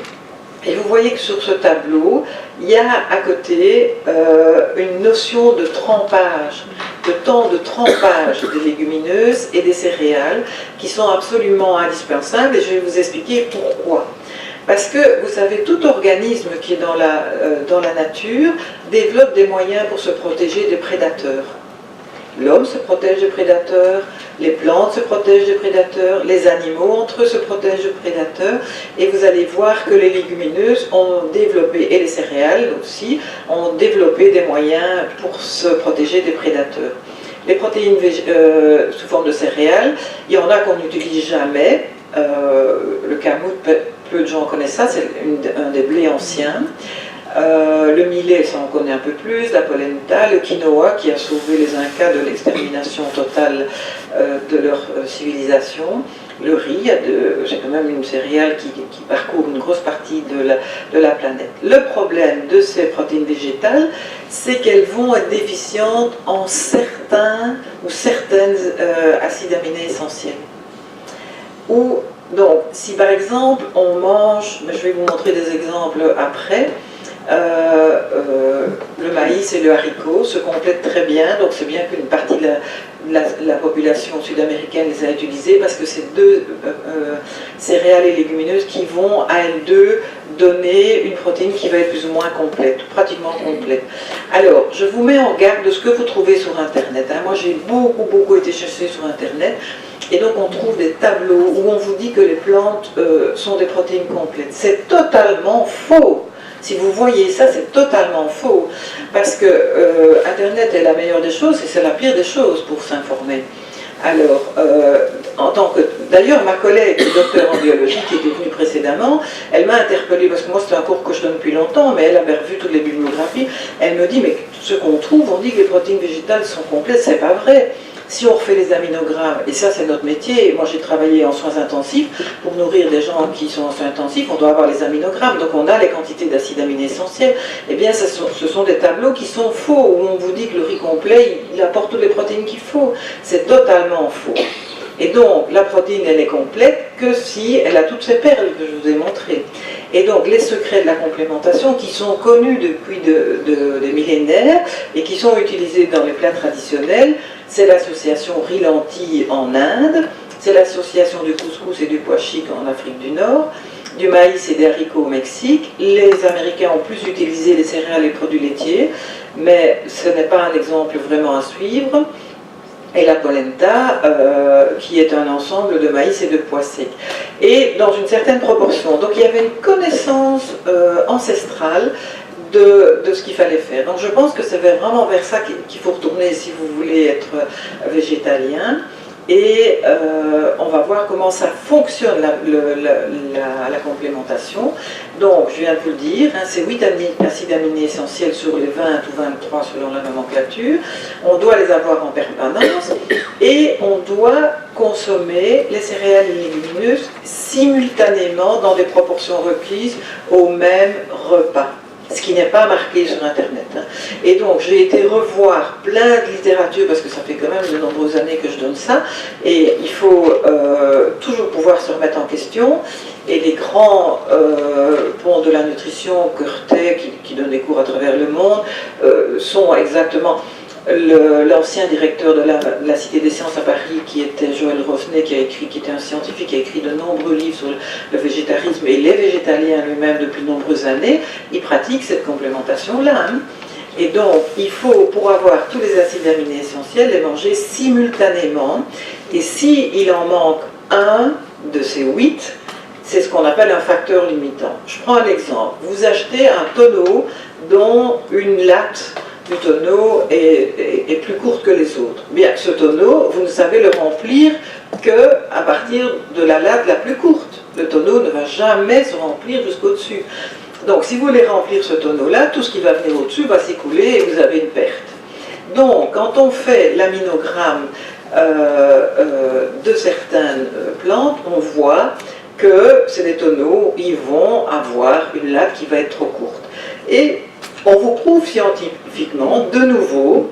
Et vous voyez que sur ce tableau, il y a à côté une notion de trempage, de temps de trempage des légumineuses et des céréales qui sont absolument indispensables, et je vais vous expliquer pourquoi. Parce que, vous savez, tout organisme qui est dans la nature développe des moyens pour se protéger des prédateurs. L'homme se protège des prédateurs, les plantes se protègent des prédateurs, les animaux entre eux se protègent des prédateurs, et vous allez voir que les légumineuses ont développé, et les céréales aussi, ont développé des moyens pour se protéger des prédateurs. Les protéines sous forme de céréales, il y en a qu'on n'utilise jamais. Le kamut, peu de gens connaissent ça, c'est un des blés anciens. Le millet, ça on connaît un peu plus, la polenta, le quinoa qui a sauvé les Incas de l'extermination totale de leur civilisation, le riz, c'est quand même une céréale qui parcourt une grosse partie de la planète. Le problème de ces protéines végétales, c'est qu'elles vont être déficientes en certains ou certaines acides aminés essentiels. Donc, si par exemple on mange, je vais vous montrer des exemples après, le maïs et le haricot se complètent très bien, donc c'est bien qu'une partie de la population sud-américaine les a utilisés parce que c'est deux céréales et légumineuses qui vont à elles deux donner une protéine qui va être plus ou moins complète, pratiquement complète. Alors, je vous mets en garde de ce que vous trouvez sur Internet. Moi j'ai beaucoup été chercher sur Internet. Et donc on trouve des tableaux où on vous dit que les plantes sont des protéines complètes. C'est totalement faux. Si vous voyez ça, c'est totalement faux. Parce que Internet est la meilleure des choses et c'est la pire des choses pour s'informer. Alors, d'ailleurs, ma collègue, docteur en biologie, qui était venue précédemment, elle m'a interpellée, parce que moi c'est un cours que je donne depuis longtemps, mais elle avait revu toutes les bibliographies. Elle me dit, mais ce qu'on trouve, on dit que les protéines végétales sont complètes, c'est pas vrai. Si on refait les aminogrammes, et ça c'est notre métier, moi j'ai travaillé en soins intensifs, pour nourrir des gens qui sont en soins intensifs, on doit avoir les aminogrammes, donc on a les quantités d'acides aminés essentiels, eh bien ce sont des tableaux qui sont faux, où on vous dit que le riz complet, il apporte toutes les protéines qu'il faut. C'est totalement faux. Et donc la protéine elle est complète que si elle a toutes ces perles que je vous ai montrées. Et donc les secrets de la complémentation qui sont connus depuis des millénaires et qui sont utilisés dans les plats traditionnels, c'est l'association riz-lentilles en Inde, c'est l'association du couscous et du pois chic en Afrique du Nord, du maïs et des haricots au Mexique. Les Américains ont plus utilisé les céréales et les produits laitiers, mais ce n'est pas un exemple vraiment à suivre. Et la polenta, qui est un ensemble de maïs et de pois secs. Et dans une certaine proportion. Donc il y avait une connaissance ancestrale de ce qu'il fallait faire. Donc je pense que c'est vraiment vers ça qu'il faut retourner si vous voulez être végétalien. Et on va voir comment ça fonctionne la complémentation. Donc je viens de vous le dire, c'est 8 acides aminés essentiels sur les 20 ou 23 selon la nomenclature. On doit les avoir en permanence et on doit consommer les céréales et les légumineuses simultanément dans des proportions requises au même repas. Ce qui n'est pas marqué sur Internet. Et donc j'ai été revoir plein de littérature, parce que ça fait quand même de nombreuses années que je donne ça, et il faut toujours pouvoir se remettre en question. Et les grands ponts de la nutrition, Curtet, qui donne des cours à travers le monde, sont exactement... L'ancien directeur de la Cité des Sciences à Paris, qui était Joël Rosnet, qui était un scientifique, qui a écrit de nombreux livres sur le végétarisme et les végétaliens lui-même depuis de nombreuses années, il pratique cette complémentation-là. Et donc, il faut, pour avoir tous les acides aminés essentiels, les manger simultanément. Et s'il en manque un de ces 8, c'est ce qu'on appelle un facteur limitant. Je prends un exemple. Vous achetez un tonneau dont une latte du tonneau est plus courte que les autres. Bien, ce tonneau, vous ne savez le remplir qu'à partir de la latte la plus courte. Le tonneau ne va jamais se remplir jusqu'au-dessus. Donc, si vous voulez remplir ce tonneau-là, tout ce qui va venir au-dessus va s'écouler et vous avez une perte. Donc, quand on fait l'aminogramme de certaines plantes, on voit que c'est des tonneaux, ils vont avoir une latte qui va être trop courte. Et on vous prouve scientifiquement, de nouveau,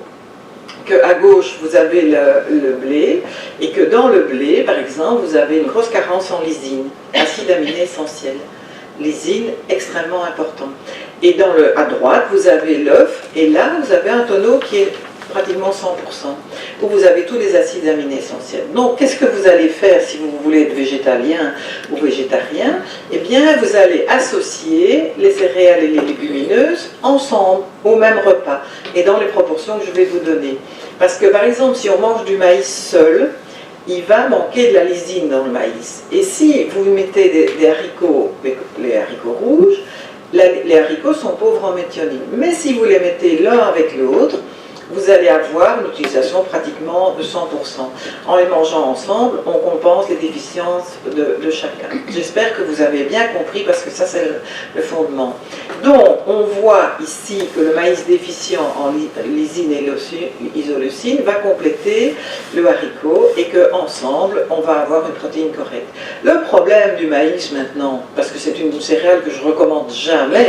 qu'à gauche, vous avez le blé, et que dans le blé, par exemple, vous avez une grosse carence en lysine, acide aminé essentiel. Lysine extrêmement important. Et à droite, vous avez l'œuf, et là, vous avez un tonneau qui est pratiquement 100%, où vous avez tous les acides aminés essentiels. Donc, qu'est-ce que vous allez faire si vous voulez être végétalien ou végétarien? Eh bien, vous allez associer les céréales et les légumineuses ensemble, au même repas, et dans les proportions que je vais vous donner. Parce que par exemple, si on mange du maïs seul, il va manquer de la lysine dans le maïs. Et si vous mettez des haricots, les haricots rouges, les haricots sont pauvres en méthionine. Mais si vous les mettez l'un avec l'autre, vous allez avoir une utilisation pratiquement de 100%. En les mangeant ensemble, on compense les déficiences de chacun. J'espère que vous avez bien compris, parce que ça, c'est le fondement. Donc, on voit ici que le maïs déficient en lysine et isoleucine va compléter le haricot, et qu'ensemble, on va avoir une protéine correcte. Le problème du maïs maintenant, parce que c'est une céréale que je recommande jamais,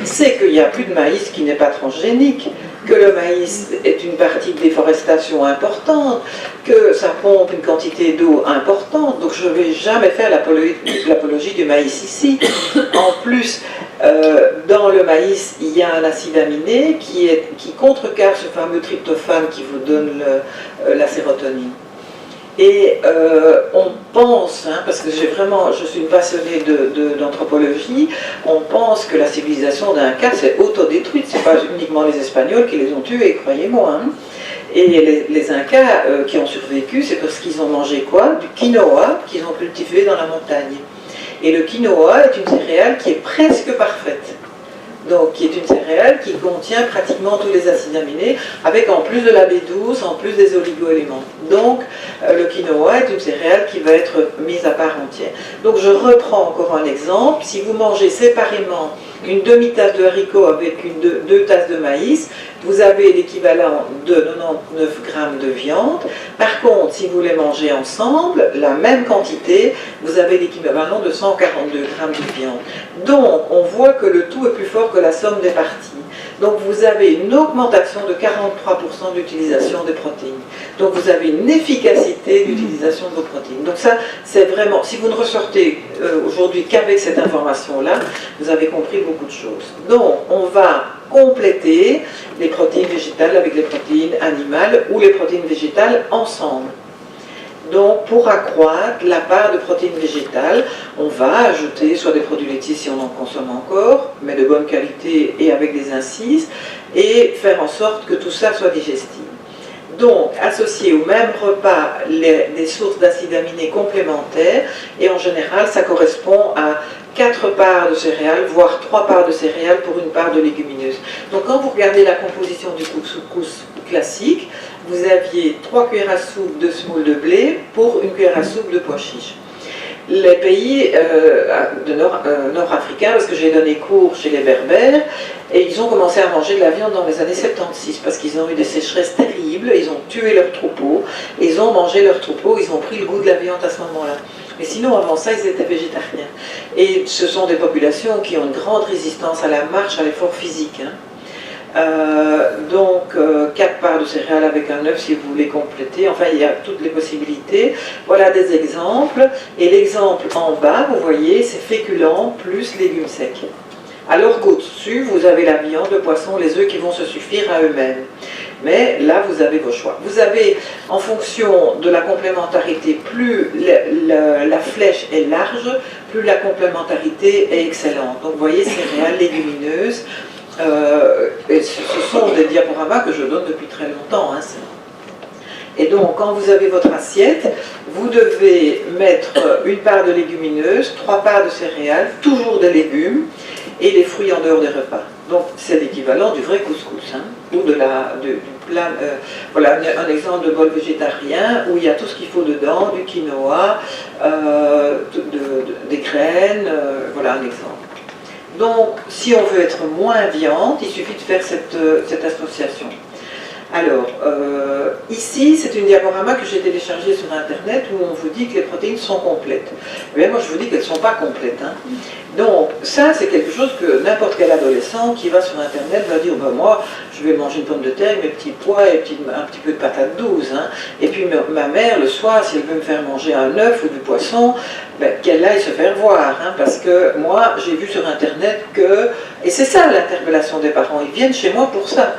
c'est qu'il n'y a plus de maïs qui n'est pas transgénique, que le maïs est une partie de déforestation importante, que ça pompe une quantité d'eau importante, donc je ne vais jamais faire l'apologie du maïs ici. En plus, dans le maïs, il y a un acide aminé qui contrecarre ce fameux tryptophane qui vous donne la sérotonine. Et on pense, parce que je suis une passionnée d'anthropologie, on pense que la civilisation d'Inca s'est autodétruite. Ce n'est pas uniquement les Espagnols qui les ont tués, croyez-moi. Et les Incas qui ont survécu, c'est parce qu'ils ont mangé quoi? Du quinoa qu'ils ont cultivé dans la montagne. Et le quinoa est une céréale qui est presque parfaite. Donc, qui est une céréale qui contient pratiquement tous les acides aminés, avec en plus de la B12, en plus des oligoéléments. Donc, le quinoa est une céréale qui va être mise à part entière. Donc, je reprends encore un exemple. Si vous mangez séparément une demi-tasse de haricots avec deux tasses de maïs, vous avez l'équivalent de 99 grammes de viande. Par contre, si vous les mangez ensemble, la même quantité, vous avez l'équivalent de 142 grammes de viande. Donc, on voit que le tout est plus fort que la somme des parties. Donc, vous avez une augmentation de 43% d'utilisation des protéines. Donc, vous avez une efficacité d'utilisation de vos protéines. Donc, ça, c'est vraiment... Si vous ne ressortez aujourd'hui qu'avec cette information-là, vous avez compris beaucoup de choses. Donc, on va compléter les protéines végétales avec les protéines animales ou les protéines végétales ensemble. Donc, pour accroître la part de protéines végétales, on va ajouter soit des produits laitiers si on en consomme encore, mais de bonne qualité et avec des incises, et faire en sorte que tout ça soit digestible. Donc, associer au même repas des sources d'acides aminés complémentaires, et en général, ça correspond à 4 parts de céréales, voire 3 parts de céréales pour une part de légumineuses. Donc, quand vous regardez la composition du couscous classique, vous aviez 3 cuillères à soupe de semoule de blé pour une cuillère à soupe de pois chiches. Les pays nord-africains, parce que j'ai donné cours chez les Berbères, et ils ont commencé à manger de la viande dans les années 76, parce qu'ils ont eu des sécheresses terribles, ils ont tué leurs troupeaux, ils ont mangé leurs troupeaux, ils ont pris le goût de la viande à ce moment-là. Mais sinon, avant ça, ils étaient végétariens. Et ce sont des populations qui ont une grande résistance à la marche, à l'effort physique. Donc 4 parts de céréales avec un œuf si vous voulez compléter, enfin il y a toutes les possibilités. Voilà des exemples, et l'exemple en bas, vous voyez, c'est féculents plus légumes secs. Alors qu'au-dessus, vous avez la viande, le poisson, les œufs qui vont se suffire à eux-mêmes. Mais là, vous avez vos choix. Vous avez, en fonction de la complémentarité, plus la flèche est large, plus la complémentarité est excellente. Donc vous voyez, céréales, légumineuses, et ce sont des diaporamas que je donne depuis très longtemps. Et donc, quand vous avez votre assiette, vous devez mettre une part de légumineuses, 3 parts de céréales, toujours des légumes, et les fruits en dehors des repas. Donc, c'est l'équivalent du vrai couscous, ou du plat. Voilà un exemple de bol végétarien où il y a tout ce qu'il faut dedans, du quinoa, des graines, voilà un exemple. Donc, si on veut être moins viande, il suffit de faire cette association. Alors, ici, c'est une diaporama que j'ai téléchargée sur Internet où on vous dit que les protéines sont complètes. Eh bien, moi, je vous dis qu'elles ne sont pas complètes. Donc, ça, c'est quelque chose que n'importe quel adolescent qui va sur Internet va dire, ben, moi, je vais manger une pomme de terre, mes petits pois et un petit peu de patate douce. Et puis, ma mère, le soir, si elle veut me faire manger un œuf ou du poisson, ben, qu'elle aille se faire voir. Parce que moi, j'ai vu sur Internet que... Et c'est ça l'interpellation des parents, ils viennent chez moi pour ça.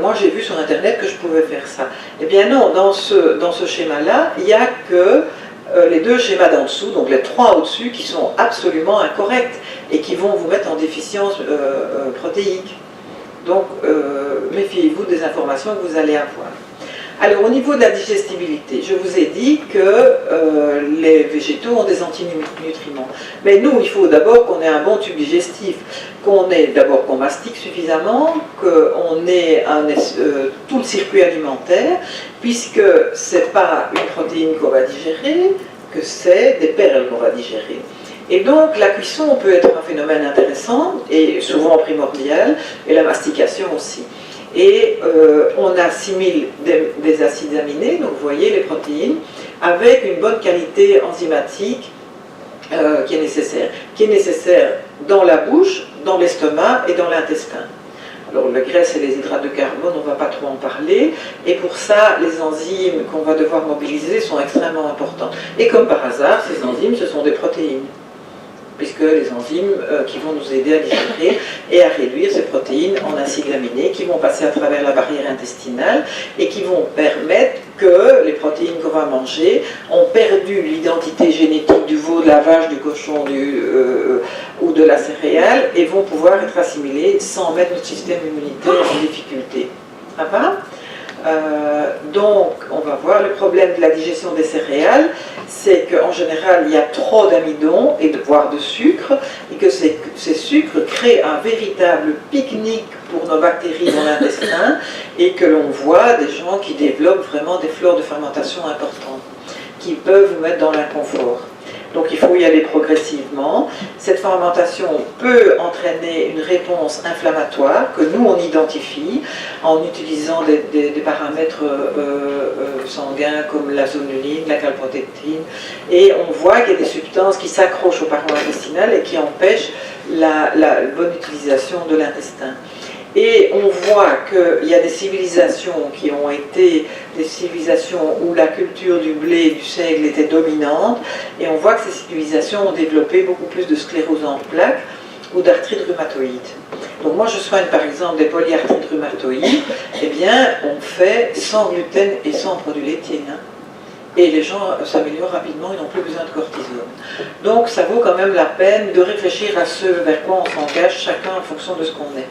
Moi j'ai vu sur Internet que je pouvais faire ça. Eh bien non, dans ce schéma-là, il n'y a que les 2 schémas d'en dessous, donc les 3 au-dessus, qui sont absolument incorrects et qui vont vous mettre en déficience protéique. Donc, méfiez-vous des informations que vous allez avoir. Alors, au niveau de la digestibilité, je vous ai dit que les végétaux ont des antinutriments. Mais nous, il faut d'abord qu'on ait un bon tube digestif, qu'on mastique suffisamment, qu'on ait tout le circuit alimentaire, puisque ce n'est pas une protéine qu'on va digérer, que c'est des perles qu'on va digérer. Et donc, la cuisson peut être un phénomène intéressant et souvent primordial, et la mastication aussi. Et on assimile des acides aminés, donc vous voyez les protéines, avec une bonne qualité enzymatique qui est nécessaire dans la bouche, dans l'estomac et dans l'intestin. Alors la graisse et les hydrates de carbone, on ne va pas trop en parler, et pour ça, les enzymes qu'on va devoir mobiliser sont extrêmement importantes. Et comme par hasard, ces enzymes, ce sont des protéines, puisque les enzymes qui vont nous aider à digérer et à réduire ces protéines en acides aminés qui vont passer à travers la barrière intestinale et qui vont permettre que les protéines qu'on va manger ont perdu l'identité génétique du veau, de la vache, du cochon ou de la céréale et vont pouvoir être assimilées sans mettre notre système immunitaire en difficulté. Ça va ? Donc, on va voir le problème de la digestion des céréales, c'est qu'en général, il y a trop d'amidon, voire de sucre, et que ces sucres créent un véritable pique-nique pour nos bactéries dans l'intestin, et que l'on voit des gens qui développent vraiment des flores de fermentation importantes, qui peuvent vous mettre dans l'inconfort. Donc il faut y aller progressivement. Cette fermentation peut entraîner une réponse inflammatoire que nous on identifie en utilisant des paramètres sanguins comme la zonuline, la calprotectine, et on voit qu'il y a des substances qui s'accrochent aux parois intestinales et qui empêchent la bonne utilisation de l'intestin. Et on voit qu'il y a des civilisations qui ont été des civilisations où la culture du blé et du seigle était dominante, et on voit que ces civilisations ont développé beaucoup plus de sclérose en plaques ou d'arthrite rhumatoïde. Donc moi je soigne par exemple des polyarthrites rhumatoïdes, eh bien on fait sans gluten et sans produits laitiers. Et les gens s'améliorent rapidement, ils n'ont plus besoin de cortisone. Donc ça vaut quand même la peine de réfléchir à ce vers quoi on s'engage, chacun en fonction de ce qu'on est.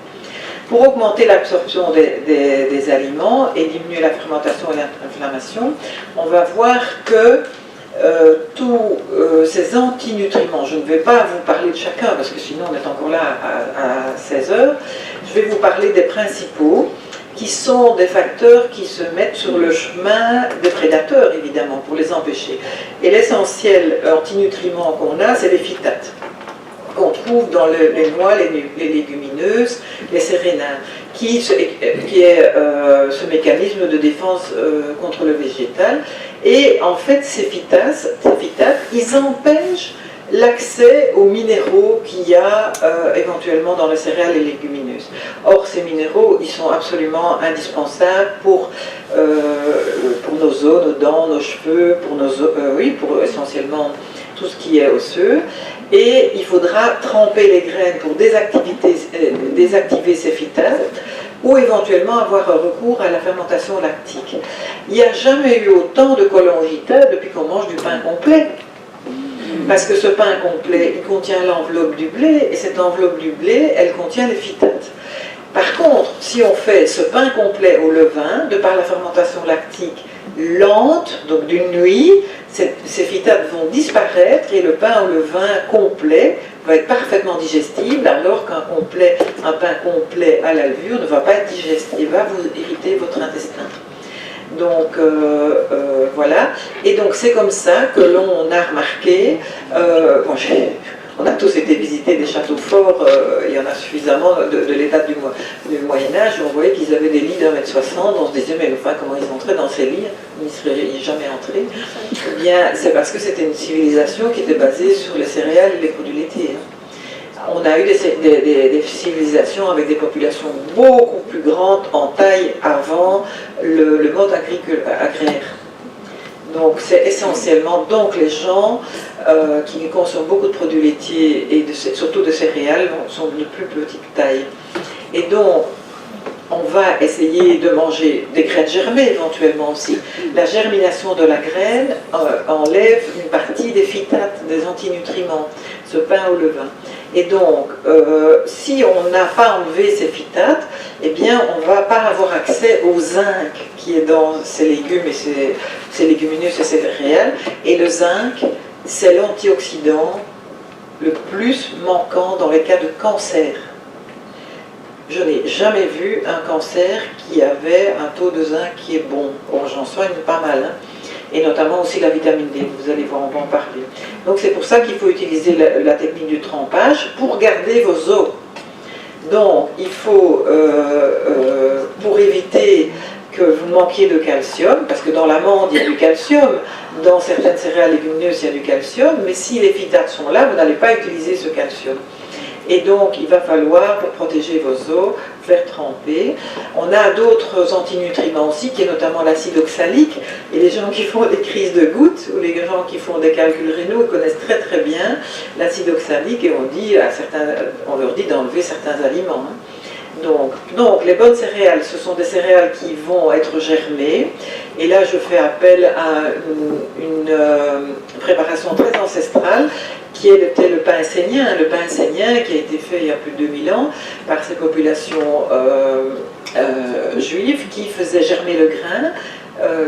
Pour augmenter l'absorption des aliments et diminuer la fermentation et l'inflammation, on va voir que tous ces antinutriments, je ne vais pas vous parler de chacun parce que sinon on est encore là à 16 heures, je vais vous parler des principaux qui sont des facteurs qui se mettent sur le chemin des prédateurs évidemment pour les empêcher. Et l'essentiel antinutriment qu'on a, c'est les phytates, qu'on trouve dans les noix, les légumineuses, les sérénales, qui est ce mécanisme de défense contre le végétal. Et en fait, ces phytates, ils empêchent l'accès aux minéraux qu'il y a éventuellement dans les céréales et légumineuses. Or, ces minéraux, ils sont absolument indispensables pour nos os, nos dents, nos cheveux, pour essentiellement tout ce qui est osseux. Et il faudra tremper les graines pour désactiver ces phytates ou éventuellement avoir recours à la fermentation lactique. Il n'y a jamais eu autant de cholangita depuis qu'on mange du pain complet. Parce que ce pain complet, il contient l'enveloppe du blé, et cette enveloppe du blé, elle contient les phytates. Par contre, si on fait ce pain complet au levain, de par la fermentation lactique lente, donc d'une nuit, ces phytates vont disparaître et le pain au levain complet va être parfaitement digestible, alors qu'un pain complet à la levure ne va pas être digeste et va vous irriter votre intestin. Donc voilà, et donc c'est comme ça que l'on a remarqué, on a tous été visiter des châteaux forts, il y en a suffisamment de l'état du Moyen-Âge, où on voyait qu'ils avaient des lits d'1,60 m, on se disait mais enfin comment ils entraient dans ces lits, ils ne seraient jamais entrés. Eh bien c'est parce que c'était une civilisation qui était basée sur les céréales et les produits laitiers. On a eu des civilisations avec des populations beaucoup plus grandes en taille avant le mode agraire. Donc c'est essentiellement donc les gens qui consomment beaucoup de produits laitiers et surtout de céréales sont de plus petite taille. Et donc on va essayer de manger des graines germées éventuellement aussi. La germination de la graine enlève une partie des phytates, des antinutriments, ce pain au levain. Et donc, si on n'a pas enlevé ces phytates, eh bien, on ne va pas avoir accès au zinc qui est dans ces légumes et ces légumineuses et ces céréales. Et le zinc, c'est l'antioxydant le plus manquant dans les cas de cancer. Je n'ai jamais vu un cancer qui avait un taux de zinc qui est bon. Bon, j'en soigne pas mal, hein. Et notamment aussi la vitamine D, vous allez voir, on va en parler. Donc c'est pour ça qu'il faut utiliser la technique du trempage pour garder vos os. Donc il faut, pour éviter que vous manquiez de calcium, parce que dans l'amande il y a du calcium, dans certaines céréales légumineuses il y a du calcium, mais si les phytates sont là, vous n'allez pas utiliser ce calcium. Et donc, il va falloir, pour protéger vos os, faire tremper. On a d'autres antinutriments aussi, qui est notamment l'acide oxalique. Et les gens qui font des crises de gouttes, ou les gens qui font des calculs rénaux, connaissent très très bien l'acide oxalique, et on leur dit d'enlever certains aliments, hein. Donc, les bonnes céréales, ce sont des céréales qui vont être germées. Et là, je fais appel à une préparation très ancestrale qui était le pain essénien. Le pain essénien qui a été fait il y a plus de 2000 ans par ces populations juives qui faisaient germer le grain,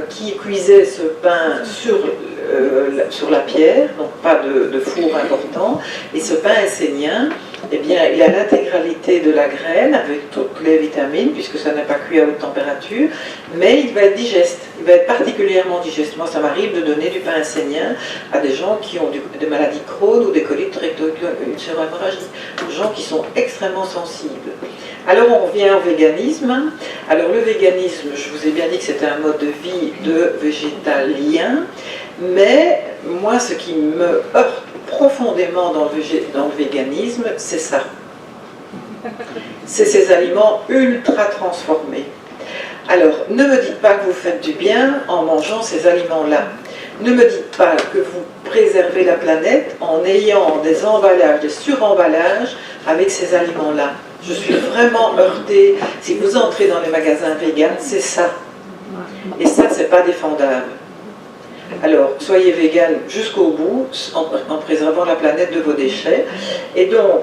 qui cuisaient ce pain sur la pierre, donc pas de four important. Et ce pain essénien, eh bien, il a l'intégralité de la graine avec toutes les vitamines, puisque ça n'est pas cuit à haute température, mais il va être digeste, il va être particulièrement digeste. Moi, ça m'arrive de donner du pain essénien à des gens qui ont des maladies Crohn ou des colites recto-ulcéro-hémorragiques, des gens qui sont extrêmement sensibles. Alors, on revient au véganisme. Alors, le véganisme, je vous ai bien dit que c'était un mode de vie de végétalien, mais moi, ce qui me heurte profondément dans le véganisme, c'est ça. C'est ces aliments ultra transformés. Alors, ne me dites pas que vous faites du bien en mangeant ces aliments-là. Ne me dites pas que vous préservez la planète en ayant des emballages, des suremballages avec ces aliments-là. Je suis vraiment heurtée. Si vous entrez dans les magasins véganes, c'est ça. Et ça, c'est pas défendable. Alors, soyez vegan jusqu'au bout, en préservant la planète de vos déchets. Et donc,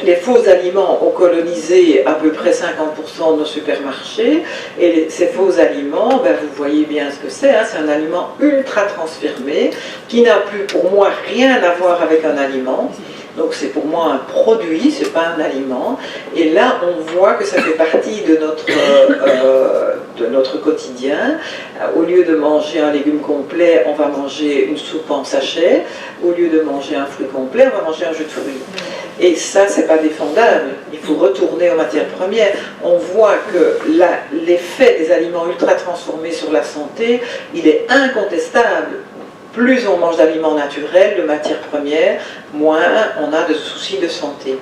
les faux aliments ont colonisé à peu près 50% de nos supermarchés. Et ces faux aliments, ben, vous voyez bien ce que c'est, hein, c'est un aliment ultra transformé, qui n'a plus pour moi rien à voir avec un aliment. Donc c'est pour moi un produit, c'est pas un aliment. Et là, on voit que ça fait partie de notre quotidien. Au lieu de manger un légume complet, on va manger une soupe en sachet. Au lieu de manger un fruit complet, on va manger un jus de fruits. Et ça, c'est pas défendable. Il faut retourner aux matières premières. On voit que l'effet des aliments ultra transformés sur la santé, il est incontestable. Plus on mange d'aliments naturels, de matières premières, moins on a de soucis de santé.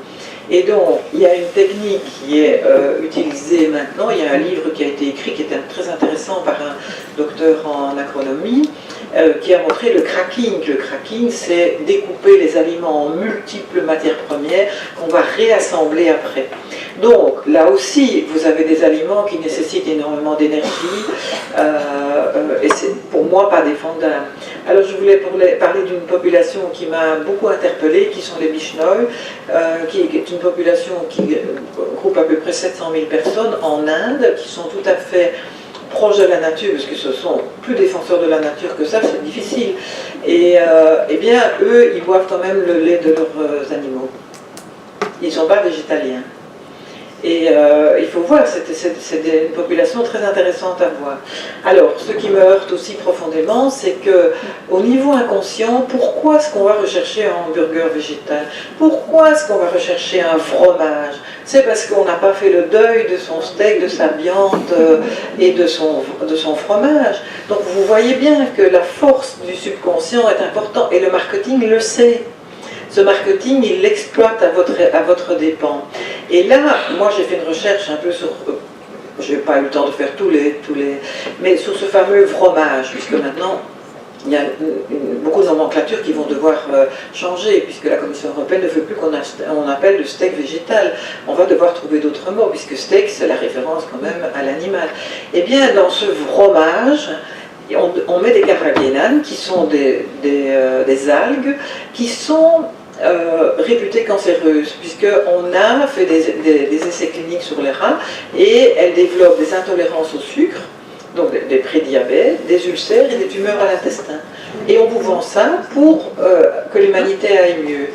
Et donc, il y a une technique qui est utilisée maintenant. Il y a un livre qui a été écrit, qui est très intéressant, par un docteur en agronomie, qui a montré le cracking. Le cracking, c'est découper les aliments en multiples matières premières qu'on va réassembler après. Donc, là aussi, vous avez des aliments qui nécessitent énormément d'énergie, et c'est pour moi pas défendable. Alors, je voulais parler d'une population qui m'a beaucoup interpellée, qui sont les Bishnoi, qui est une population qui groupe à peu près 700 000 personnes en Inde, qui sont tout à fait proches de la nature, parce que ce sont plus défenseurs de la nature que ça, c'est difficile. Et eh bien, eux, ils boivent quand même le lait de leurs animaux. Ils ne sont pas végétaliens. Et il faut voir, c'est une population très intéressante à voir. Alors, ce qui me heurte aussi profondément, c'est que au niveau inconscient, pourquoi est-ce qu'on va rechercher un hamburger végétal? Pourquoi est-ce qu'on va rechercher un fromage? C'est parce qu'on n'a pas fait le deuil de son steak, de sa viande et de son fromage. Donc vous voyez bien que la force du subconscient est importante, et le marketing le sait. Ce marketing, il l'exploite à votre dépens. Et là, moi j'ai fait une recherche un peu sur, je n'ai pas eu le temps de faire tous les, mais sur ce fameux fromage, puisque maintenant, il y a beaucoup de nomenclatures qui vont devoir changer, puisque la Commission européenne ne veut plus qu'on appelle le steak végétal. On va devoir trouver d'autres mots, puisque steak, c'est la référence quand même à l'animal. Eh bien, dans ce fromage, on met des carragénanes, qui sont des algues, qui sont réputée cancéreuse, puisqu'on a fait des essais cliniques sur les rats, et elle développe des intolérances au sucre, donc des prédiabètes, des ulcères et des tumeurs à l'intestin. Et on vous vend ça pour que l'humanité aille mieux.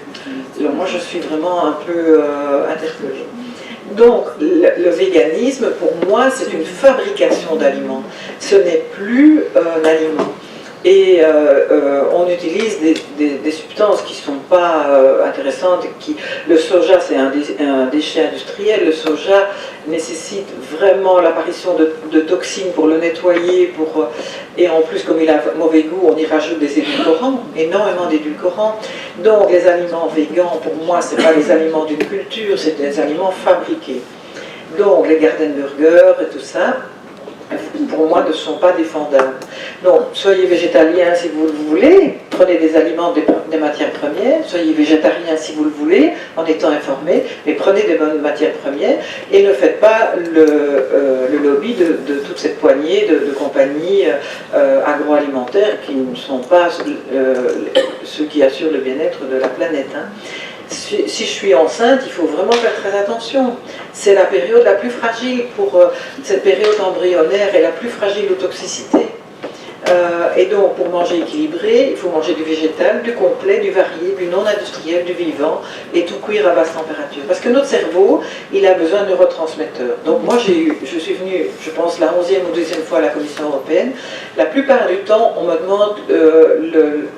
Alors moi je suis vraiment un peu interpellée. Donc le véganisme, pour moi, c'est une fabrication d'aliments. Ce n'est plus un aliment. Et on utilise des substances qui ne sont pas intéressantes. Le soja, c'est un déchet industriel. Le soja nécessite vraiment l'apparition de toxines pour le nettoyer. Et en plus, comme il a mauvais goût, on y rajoute des édulcorants, énormément d'édulcorants. Donc les aliments végans, pour moi, ce n'est pas les aliments d'une culture, c'est des aliments fabriqués. Donc les garden burgers et tout ça, pour moi, ne sont pas défendables. Donc, soyez végétalien si vous le voulez, prenez des aliments, des matières premières, soyez végétarien si vous le voulez, en étant informé, mais prenez des bonnes matières premières et ne faites pas le lobby de toute cette poignée de compagnies agroalimentaires qui ne sont pas ceux qui assurent le bien-être de la planète. Hein. Si je suis enceinte, il faut vraiment faire très attention. C'est la période la plus fragile cette période embryonnaire est la plus fragile aux toxicités. Et donc, pour manger équilibré, il faut manger du végétal, du complet, du varié, du non-industriel, du vivant, et tout cuire à basse température. Parce que notre cerveau, il a besoin de neurotransmetteurs. Donc moi, je suis venue, je pense, la 11e ou 12e fois à la Commission européenne. La plupart du temps, on me demande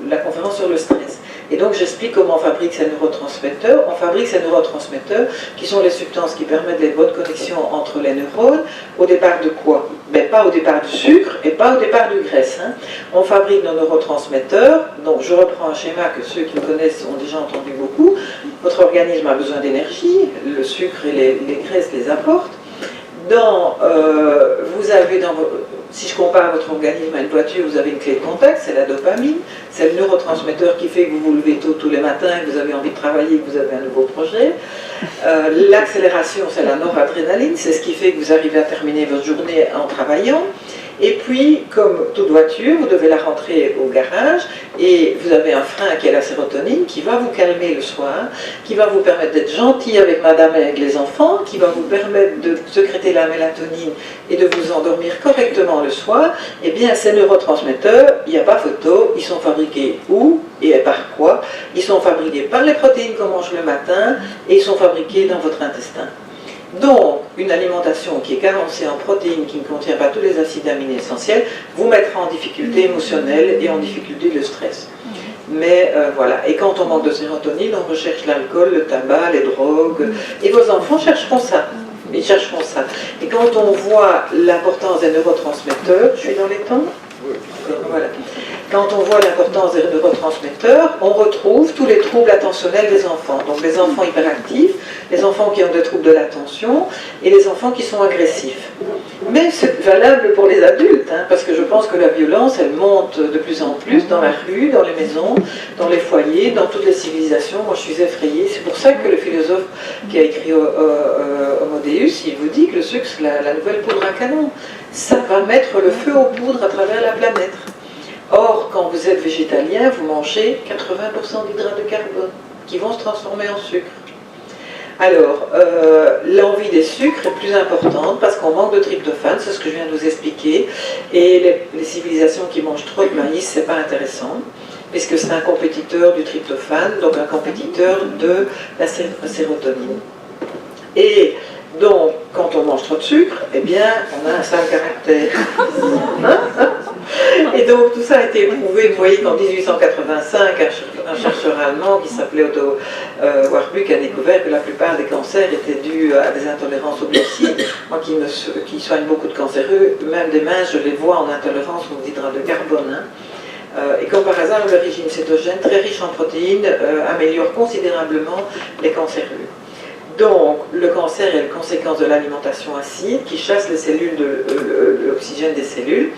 la conférence sur le stress. Et donc j'explique comment on fabrique ces neurotransmetteurs. On fabrique ces neurotransmetteurs qui sont les substances qui permettent les bonnes connexions entre les neurones. Au départ de quoi? Ben, pas au départ du sucre et pas au départ du graisse. Hein. On fabrique nos neurotransmetteurs. Donc je reprends un schéma que ceux qui me connaissent ont déjà entendu beaucoup. Votre organisme a besoin d'énergie. Le sucre et les graisses les apportent. Si je compare votre organisme à une voiture, vous avez une clé de contact, c'est la dopamine, c'est le neurotransmetteur qui fait que vous vous levez tôt tous les matins, que vous avez envie de travailler, que vous avez un nouveau projet. L'accélération, c'est la noradrénaline, c'est ce qui fait que vous arrivez à terminer votre journée en travaillant. Et puis, comme toute voiture, vous devez la rentrer au garage et vous avez un frein qui est la sérotonine qui va vous calmer le soir, qui va vous permettre d'être gentil avec madame et avec les enfants, qui va vous permettre de sécréter la mélatonine et de vous endormir correctement le soir. Eh bien, ces neurotransmetteurs, il n'y a pas photo, ils sont fabriqués où et par quoi? Ils sont fabriqués par les protéines qu'on mange le matin et ils sont fabriqués dans votre intestin. Donc, une alimentation qui est carencée en protéines, qui ne contient pas tous les acides aminés essentiels, vous mettra en difficulté émotionnelle et en difficulté de stress. Mais voilà, et quand on manque de sérotonine, on recherche l'alcool, le tabac, les drogues, et vos enfants chercheront ça. Ils chercheront ça. Et quand on voit l'importance des neurotransmetteurs, je suis dans les temps? Voilà. Quand on voit l'importance des neurotransmetteurs, on retrouve tous les troubles attentionnels des enfants. Donc les enfants hyperactifs, les enfants qui ont des troubles de l'attention et les enfants qui sont agressifs. Mais c'est valable pour les adultes, hein, parce que je pense que la violence, elle monte de plus en plus dans la rue, dans les maisons, dans les foyers, dans toutes les civilisations. Moi, je suis effrayée. C'est pour ça que le philosophe qui a écrit Homo Deus, il vous dit que le sucre, c'est la nouvelle poudre à canon. Ça va mettre le feu aux poudres à travers la planète. Or, quand vous êtes végétalien, vous mangez 80% d'hydrates de carbone qui vont se transformer en sucre. Alors, l'envie des sucres est plus importante parce qu'on manque de tryptophane, c'est ce que je viens de vous expliquer. Et les civilisations qui mangent trop de maïs, c'est pas intéressant, puisque c'est un compétiteur du tryptophane, donc un compétiteur de la sérotonine. Et donc, quand on mange trop de sucre, eh bien, on a un sale caractère. Et donc, tout ça a été éprouvé. Vous voyez qu'en 1885, un chercheur allemand qui s'appelait Otto Warburg a découvert que la plupart des cancers étaient dus à des intolérances aux glucides. Moi qui soigne beaucoup de cancéreux, même des mains, je les vois en intolérance aux hydrates de carbone. Hein. Et comme par hasard, le régime cétogène, très riche en protéines, améliore considérablement les cancéreux. Donc, le cancer est la conséquence de l'alimentation acide qui chasse les cellules l'oxygène des cellules.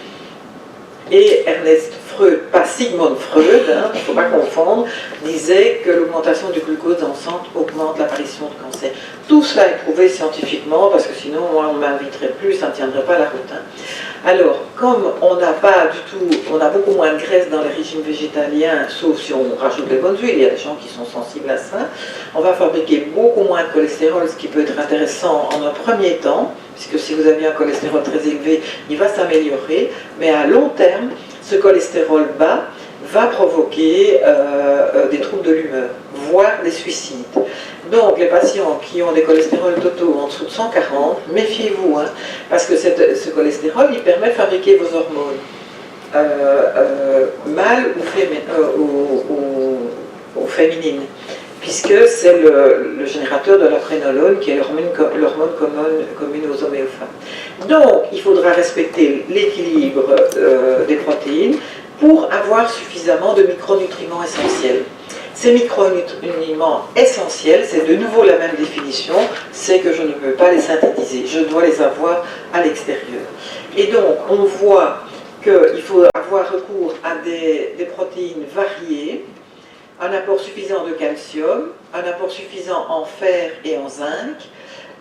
Et Ernest Freud, pas Sigmund Freud, il ne faut pas confondre, disait que l'augmentation du glucose dans le sang augmente l'apparition de cancer. Tout cela est prouvé scientifiquement, parce que sinon, moi, on ne m'inviterait plus, ça ne tiendrait pas la route. Hein. Alors, comme on n'a pas du tout, on a beaucoup moins de graisse dans les régimes végétaliens, sauf si on rajoute des bonnes huiles, il y a des gens qui sont sensibles à ça, on va fabriquer beaucoup moins de cholestérol, ce qui peut être intéressant en un premier temps, puisque si vous avez un cholestérol très élevé, il va s'améliorer, mais à long terme, ce cholestérol bas va provoquer des troubles de l'humeur, voire des suicides. Donc les patients qui ont des cholestérols totaux en dessous de 140, méfiez-vous, hein, parce que ce cholestérol, il permet de fabriquer vos hormones, mâles ou féminines, puisque c'est le générateur de la prénolone, qui est l'hormone commune aux hommes et aux femmes. Donc il faudra respecter l'équilibre des protéines pour avoir suffisamment de micronutriments essentiels. Ces micronutriments essentiels, c'est de nouveau la même définition, c'est que je ne peux pas les synthétiser, je dois les avoir à l'extérieur. Et donc, on voit qu'il faut avoir recours à des protéines variées, un apport suffisant de calcium, un apport suffisant en fer et en zinc,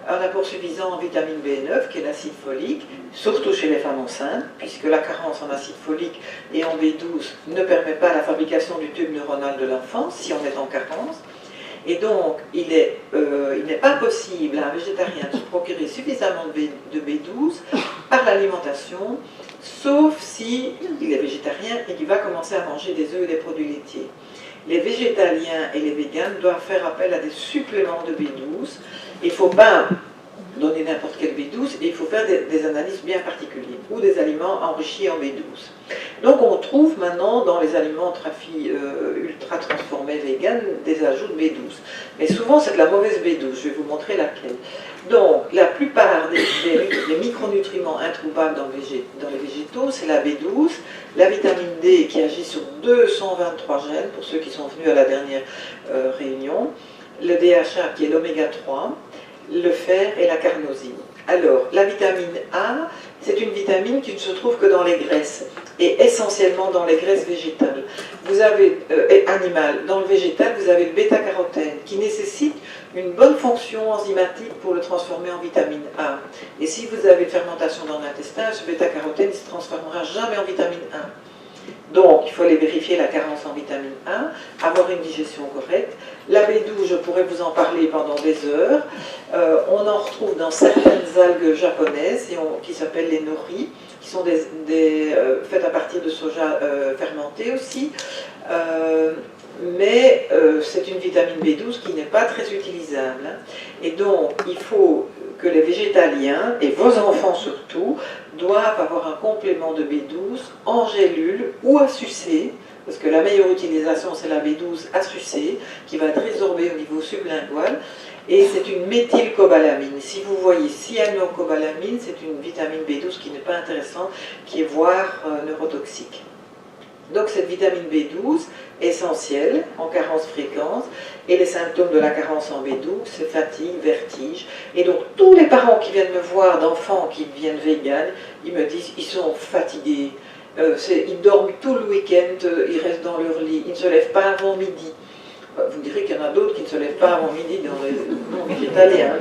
un apport suffisant en vitamine B9, qui est l'acide folique, surtout chez les femmes enceintes, puisque la carence en acide folique et en B12 ne permet pas la fabrication du tube neuronal de l'enfant, si on est en carence. Et donc, il n'est pas possible à un végétarien de se procurer suffisamment de B12 par l'alimentation, sauf si il est végétarien et qu'il va commencer à manger des œufs et des produits laitiers. Les végétaliens et les véganes doivent faire appel à des suppléments de B12. Il ne faut pas donner n'importe quel B12 et il faut faire des analyses bien particulières ou des aliments enrichis en B12. Donc on trouve maintenant dans les aliments ultra transformés véganes des ajouts de B12. Mais souvent c'est de la mauvaise B12, je vais vous montrer laquelle. Donc la plupart des micronutriments introuvables dans les végétaux, c'est la B12, la vitamine D qui agit sur 223 gènes, pour ceux qui sont venus à la dernière réunion, le DHA qui est l'oméga 3, le fer et la carnosine. Alors, la vitamine A, c'est une vitamine qui ne se trouve que dans les graisses, et essentiellement dans les graisses végétales. Vous avez, animales, dans le végétal, vous avez le bêta-carotène, qui nécessite une bonne fonction enzymatique pour le transformer en vitamine A. Et si vous avez une fermentation dans l'intestin, ce bêta-carotène ne se transformera jamais en vitamine A. Donc, il faut aller vérifier la carence en vitamine A, avoir une digestion correcte. La B12, je pourrais vous en parler pendant des heures. On en retrouve dans certaines algues japonaises qui s'appellent les nori, qui sont faites à partir de soja fermenté aussi. Mais c'est une vitamine B12 qui n'est pas très utilisable. Et donc, il faut que les végétaliens, et vos enfants surtout, doivent avoir un complément de B12 en gélule ou à sucer, parce que la meilleure utilisation c'est la B12 à sucer, qui va être résorbée au niveau sublingual, et c'est une méthylcobalamine. Si vous voyez cyanocobalamin, c'est une vitamine B12 qui n'est pas intéressante, qui est voire neurotoxique. Donc cette vitamine B12, essentielle, en carence fréquente, et les symptômes de la carence en B12, c'est fatigue, vertige. Et donc tous les parents qui viennent me voir, d'enfants qui deviennent véganes, ils me disent ils sont fatigués, ils dorment tout le week-end, ils restent dans leur lit, ils ne se lèvent pas avant midi. Vous direz qu'il y en a d'autres qui ne se lèvent pas avant midi dans les non-végétaliens.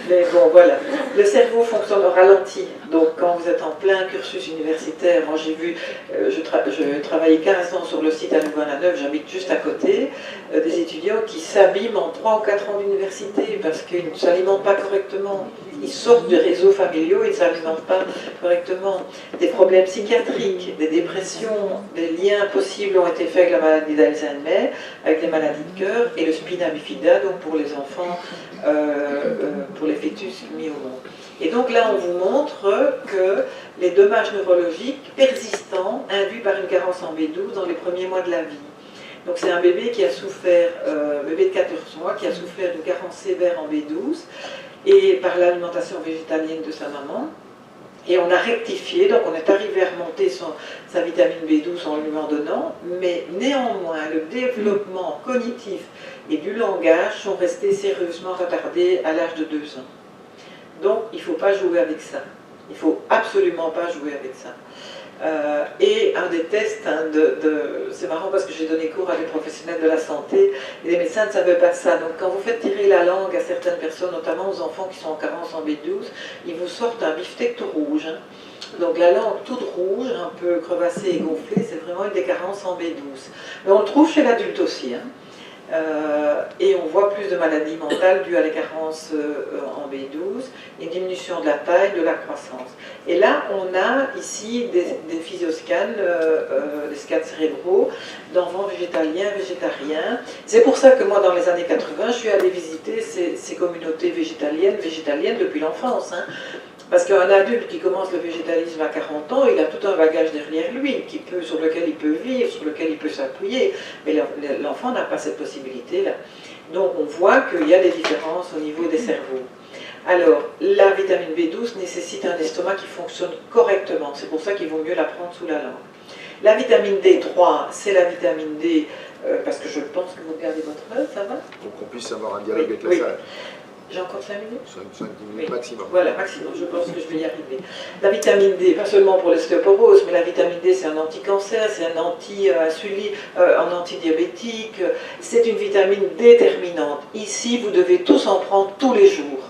Mais bon, voilà. Le cerveau fonctionne au ralenti. Donc, quand vous êtes en plein cursus universitaire, moi j'ai vu, je travaillais 15 ans sur le site à Louvain-la-Neuve, j'habite juste à côté, des étudiants qui s'abîment en 3 ou 4 ans d'université parce qu'ils ne s'alimentent pas correctement. Ils sortent du réseau familiaux, ils ne s'alimentent pas correctement. Des problèmes psychiatriques, des dépressions, des liens possibles ont été faits avec la maladie d'Alzheimer, avec les maladies de cœur, et le spina bifida, donc pour les enfants, pour les fœtus mis au monde. Et donc là, on vous montre que les dommages neurologiques persistants induits par une carence en B12 dans les premiers mois de la vie. Donc c'est un bébé qui a souffert, bébé de 14 mois, qui a souffert d'une carence sévère en B12 et par l'alimentation végétalienne de sa maman. Et on a rectifié, donc on est arrivé à remonter sa vitamine B12 en lui en donnant, mais néanmoins le développement cognitif et du langage sont restés sérieusement retardés à l'âge de 2 ans. Donc il ne faut pas jouer avec ça. Il ne faut absolument pas jouer avec ça. Et un des tests, hein, c'est marrant parce que j'ai donné cours à des professionnels de la santé et les médecins ne savaient pas ça. Donc quand vous faites tirer la langue à certaines personnes, notamment aux enfants qui sont en carence en B12, ils vous sortent un beefsteak tout rouge. Hein. Donc la langue toute rouge, un peu crevassée et gonflée, c'est vraiment une des carences en B12. Mais on le trouve chez l'adulte aussi. Hein. Et on voit plus de maladies mentales dues à la carence en B12, une diminution de la taille, de la croissance. Et là, on a ici des physioscans, des scans cérébraux d'enfants végétaliens, végétariens. C'est pour ça que moi, dans les années 80, je suis allée visiter ces communautés végétaliennes depuis l'enfance. Hein. Parce qu'un adulte qui commence le végétalisme à 40 ans, il a tout un bagage derrière lui sur lequel il peut vivre, sur lequel il peut s'appuyer. Mais l'enfant n'a pas cette possibilité-là. Donc on voit qu'il y a des différences au niveau des cerveaux. Alors, la vitamine B12 nécessite un estomac qui fonctionne correctement. C'est pour ça qu'il vaut mieux la prendre sous la langue. La vitamine D3, c'est la vitamine D, parce que je pense que vous regardez votre heure, ça va? Pour qu'on puisse avoir un dialogue avec la salle. J'ai encore 5 minutes 5-10 minutes maximum. Voilà, maximum, je pense que je vais y arriver. La vitamine D, pas seulement pour l'ostéoporose, mais la vitamine D, c'est un anti-cancer, c'est un anti-insuline, un antidiabétique, c'est une vitamine déterminante. Ici, vous devez tous en prendre tous les jours.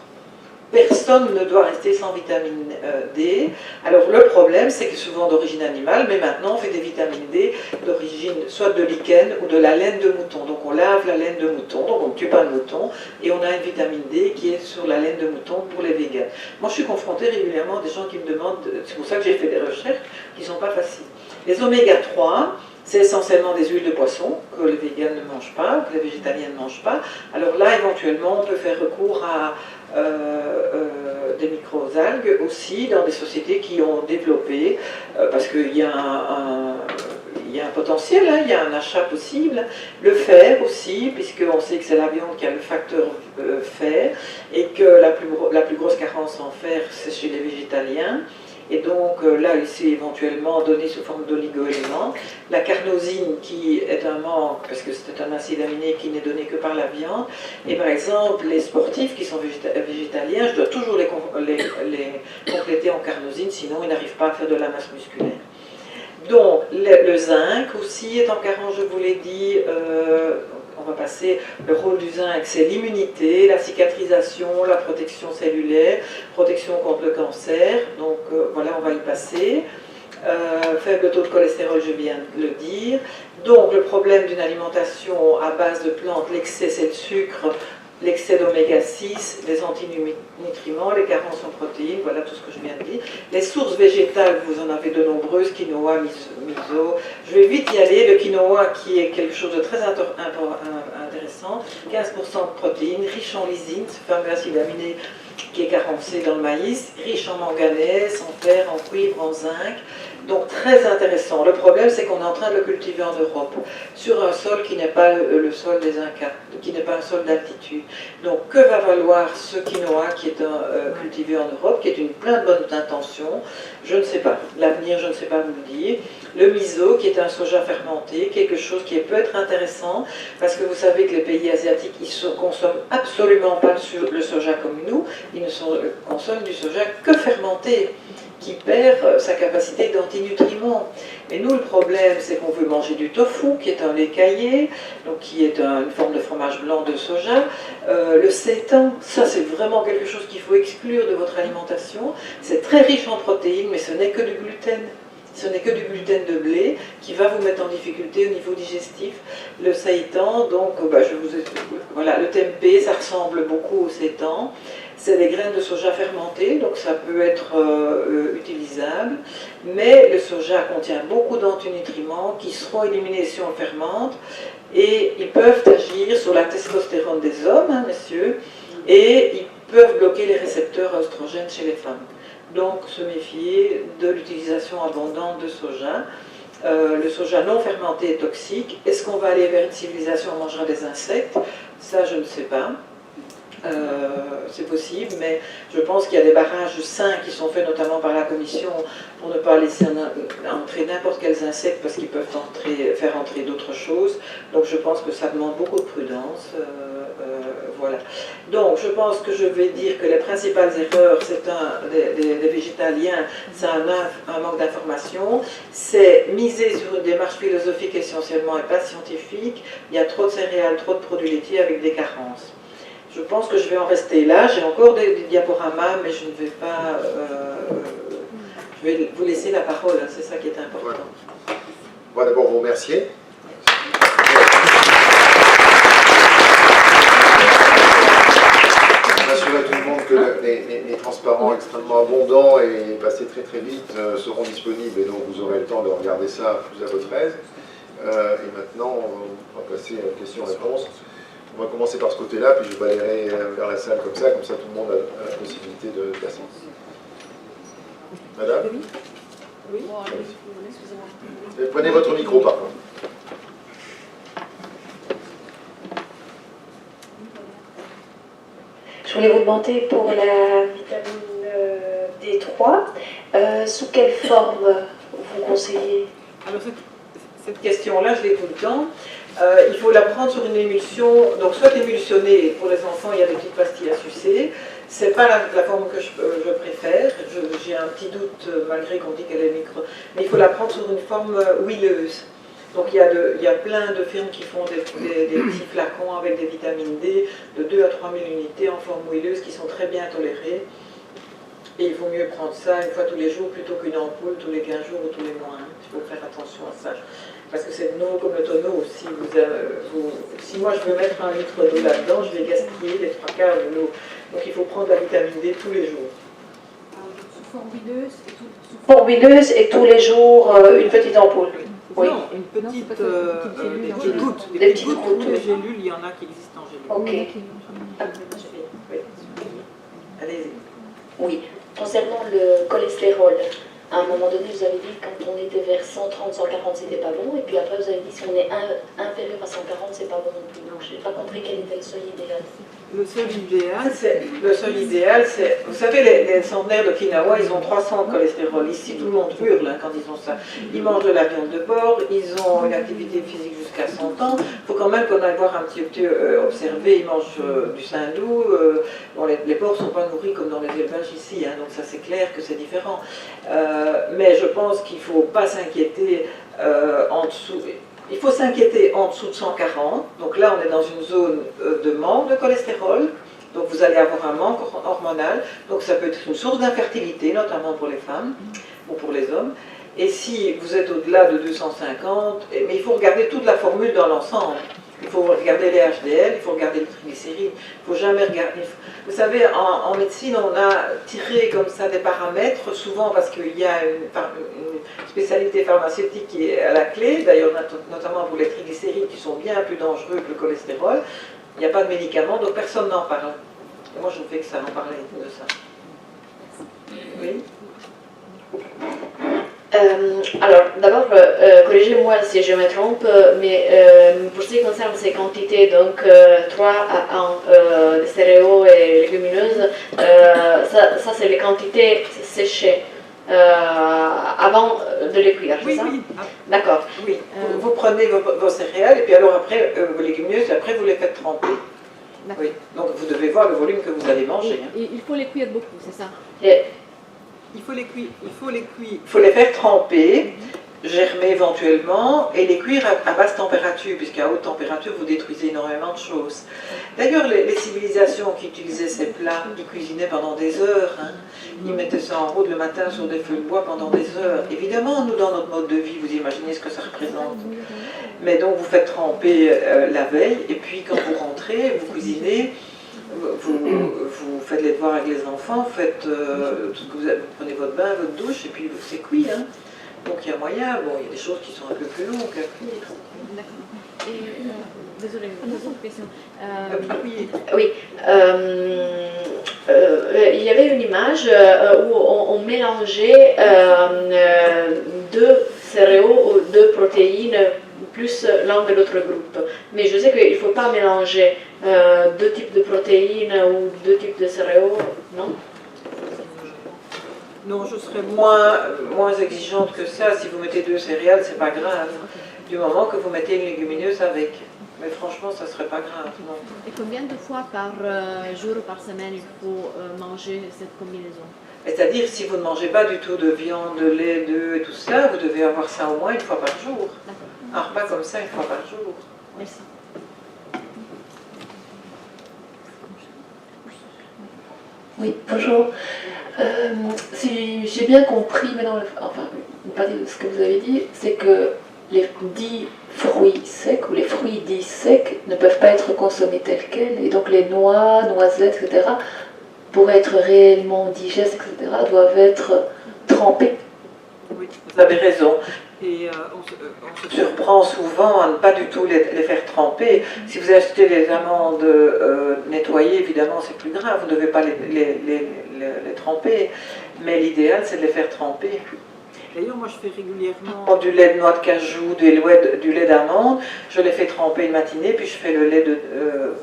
Personne ne doit rester sans vitamine D. Alors le problème, c'est que souvent d'origine animale, mais maintenant on fait des vitamines D d'origine soit de lichen ou de la laine de mouton. Donc on lave la laine de mouton, donc on ne tue pas le mouton, et on a une vitamine D qui est sur la laine de mouton pour les véganes. Moi je suis confrontée régulièrement à des gens qui me demandent, c'est pour ça que j'ai fait des recherches qui ne sont pas faciles. Les oméga 3, c'est essentiellement des huiles de poisson que les véganes ne mangent pas, que les végétaliens ne mangent pas. Alors là, éventuellement, on peut faire recours à des microalgues aussi dans des sociétés qui ont développé, parce qu'il y a un potentiel, hein, il y a un achat possible. Le fer aussi, puisqu'on sait que c'est la viande qui a le facteur fer, et que la plus grosse carence en fer, c'est chez les végétaliens. Et donc là, ici, éventuellement donné sous forme d'oligo-éléments. La carnosine, qui est un manque, parce que c'est un acide aminé qui n'est donné que par la viande. Et par exemple, les sportifs qui sont végétaliens, je dois toujours les compléter en carnosine, sinon ils n'arrivent pas à faire de la masse musculaire. Donc, le zinc aussi est en carence, je vous l'ai dit. On va passer, le rôle du zinc, c'est l'immunité, la cicatrisation, la protection cellulaire, protection contre le cancer. Donc voilà, on va y passer. Faible taux de cholestérol, je viens de le dire. Donc le problème d'une alimentation à base de plantes, l'excès c'est le sucre, l'excès d'oméga 6, les antinutriments, les carences en protéines, voilà tout ce que je viens de dire. Les sources végétales, vous en avez de nombreuses, quinoa, miso. Je vais vite y aller. Le quinoa qui est quelque chose de très intéressant, 15% de protéines, riche en lysine, ce fameux acide aminé qui est carencé dans le maïs, riche en manganèse, en fer, en cuivre, en zinc. Donc très intéressant. Le problème, c'est qu'on est en train de le cultiver en Europe, sur un sol qui n'est pas le sol des Incas, qui n'est pas un sol d'altitude. Donc que va valoir ce quinoa qui est cultivé en Europe, qui est plein de bonnes intentions? Je ne sais pas. L'avenir, je ne sais pas vous le dire. Le miso, qui est un soja fermenté, quelque chose qui peut être intéressant, parce que vous savez que les pays asiatiques, ils ne consomment absolument pas le soja comme nous, ils ne consomment du soja que fermenté, qui perd sa capacité d'antinutriments. Mais nous, le problème, c'est qu'on veut manger du tofu, qui est un lait caillé, donc qui est une forme de fromage blanc de soja. Le seitan, ça c'est vraiment quelque chose qu'il faut exclure de votre alimentation. C'est très riche en protéines, mais ce n'est que du gluten. Ce n'est que du gluten de blé qui va vous mettre en difficulté au niveau digestif. Le seitan, donc, voilà, le tempeh, ça ressemble beaucoup au seitan. C'est des graines de soja fermentées, donc ça peut être utilisable. Mais le soja contient beaucoup d'antinutriments qui seront éliminés si on le fermente. Et ils peuvent agir sur la testostérone des hommes, hein, messieurs, et ils peuvent bloquer les récepteurs oestrogènes chez les femmes. Donc se méfier de l'utilisation abondante de soja. Le soja non fermenté est toxique. Est-ce qu'on va aller vers une civilisation où on mangera des insectes? Ça, je ne sais pas. C'est possible, mais je pense qu'il y a des barrages sains qui sont faits notamment par la Commission pour ne pas laisser entrer n'importe quels insectes parce qu'ils peuvent faire entrer d'autres choses. Donc je pense que ça demande beaucoup de prudence, voilà. Donc, je pense que je vais dire que les principales erreurs, c'est des végétaliens, c'est un manque d'information, c'est miser sur une démarche philosophique essentiellement et pas scientifique. Il y a trop de céréales, trop de produits laitiers avec des carences. Je pense que je vais en rester là. J'ai encore des diaporamas, mais je ne vais pas... je vais vous laisser la parole, hein, c'est ça qui est important. On va d'abord vous remercier. Rassurer à tout le monde que les transparents extrêmement abondants et passés très très vite seront disponibles et donc vous aurez le temps de regarder ça plus à votre aise. Et maintenant, on va passer à la question-réponse. On va commencer par ce côté-là, puis je balayerai vers la salle comme ça tout le monde a la possibilité de passer. Madame ? Oui. Prenez votre micro par contre. Je voulais vous demander pour la vitamine D3, sous quelle forme vous conseillez? Alors cette question-là, je l'ai tout le temps. Il faut la prendre sur une émulsion, donc soit émulsionnée, pour les enfants il y a des petites pastilles à sucer, c'est pas la forme que je préfère, j'ai un petit doute malgré qu'on dit qu'elle est micro, mais il faut la prendre sur une forme huileuse. Donc il y a plein de firmes qui font des petits flacons avec des vitamines D de 2 à 3 000 unités en forme huileuse qui sont très bien tolérées. Et il vaut mieux prendre ça une fois tous les jours plutôt qu'une ampoule tous les 15 jours ou tous les mois. Hein. Il faut faire attention à ça. Parce que c'est de l'eau comme le tonneau. Si moi je veux mettre 1 litre d'eau là-dedans, je vais gaspiller les 3/4 de l'eau. Donc il faut prendre la vitamine D tous les jours. Sous forme huileuse et tout. Pour huileuse et tous les jours une petite ampoule. Oui. Non, une petite, des petites gouttes. Des petites gouttes. Les gélules, il y en a qui existent en gélules. Ok. Oui. Allez-y. Oui. Concernant le cholestérol, à un moment donné, vous avez dit que quand on était vers 130, 140, c'était pas bon. Et puis après, vous avez dit si on est inférieur à 140, c'est pas bon non plus. Donc, je n'ai pas compris quel était le seuil idéal. Le seuil idéal, c'est... Vous savez, les centenaires d'Okinawa, ils ont 300 de cholestérol. Ici, tout le monde hurle hein, quand ils ont ça. Ils mangent de la viande de porc, ils ont une activité physique jusqu'à 100 ans. Il faut quand même qu'on aille voir un petit peu observer. Ils mangent du saindoux. Bon, les porcs ne sont pas nourris comme dans les élevages ici, hein, donc ça c'est clair que c'est différent. Mais je pense qu'il ne faut pas s'inquiéter en dessous... Il faut s'inquiéter en dessous de 140, donc là on est dans une zone de manque de cholestérol, donc vous allez avoir un manque hormonal, donc ça peut être une source d'infertilité, notamment pour les femmes ou pour les hommes. Et si vous êtes au-delà de 250, mais il faut regarder toute la formule dans l'ensemble. Il faut regarder les HDL, il faut regarder les triglycérides, il ne faut jamais regarder... Vous savez, en médecine, on a tiré comme ça des paramètres, souvent parce qu'il y a une spécialité pharmaceutique qui est à la clé, d'ailleurs notamment pour les triglycérides qui sont bien plus dangereux que le cholestérol. Il n'y a pas de médicaments, donc personne n'en parle. Et moi, je ne fais que ça, en parler de ça. Oui. Alors, d'abord, corrigez-moi si je me trompe, mais pour ce qui concerne ces quantités, donc 3 à 1 de céréaux et légumineuses, ça c'est les quantités séchées avant de les cuire, c'est ça? Oui. D'accord. Oui, vous prenez vos céréales et puis alors après, vos légumineuses, et après vous les faites tremper. Oui. Donc vous devez voir le volume que vous allez manger. Hein. Et il faut les cuire beaucoup, c'est ça? Il faut les faire tremper, germer éventuellement, et les cuire à basse température, puisqu'à haute température, vous détruisez énormément de choses. D'ailleurs, les civilisations qui utilisaient ces plats, ils cuisinaient pendant des heures. Hein. Ils mettaient ça en route le matin sur des feux de bois pendant des heures. Évidemment, nous, dans notre mode de vie, vous imaginez ce que ça représente. Mais donc, vous faites tremper la veille, et puis quand vous rentrez, vous cuisinez. Vous faites les devoirs avec les enfants, vous faites tout ce que vous prenez votre bain, votre douche, et puis c'est cuit. Hein. Donc il y a moyen, bon, il y a des choses qui sont un peu plus longues à cuire. D'accord. Et, désolée, une autre question. Oui. Il y avait une image où on mélangeait 2 céréaux ou 2 protéines plus l'un de l'autre groupe. Mais je sais qu'il ne faut pas mélanger 2 types de protéines ou 2 types de céréaux, non? Non, je serais moins exigeante que ça. Si vous mettez 2 céréales, c'est pas grave. du moment que vous mettez une légumineuse avec. Mais franchement, ça ne serait pas grave, non. Et combien de fois par jour ou par semaine il faut manger cette combinaison? C'est-à-dire, si vous ne mangez pas du tout de viande, de lait, d'œufs et tout ça, vous devez avoir ça au moins une fois par jour. D'accord. Un repas comme ça, une fois par jour. Merci. Oui, bonjour. Si j'ai bien compris, maintenant, enfin, une partie de ce que vous avez dit, c'est que les dits fruits secs ou les fruits dits secs ne peuvent pas être consommés tels quels, et donc les noix, noisettes, etc., pour être réellement digestes, etc., doivent être trempés. Oui, vous avez raison. Et on se surprend souvent à ne pas du tout les faire tremper. Si vous achetez les amandes nettoyées, évidemment, c'est plus grave. Vous ne devez pas les tremper. Mais l'idéal, c'est de les faire tremper. D'ailleurs, moi, je fais régulièrement... Pour du lait de noix de cajou, du lait d'amande, je les fais tremper une matinée, puis je fais le lait de...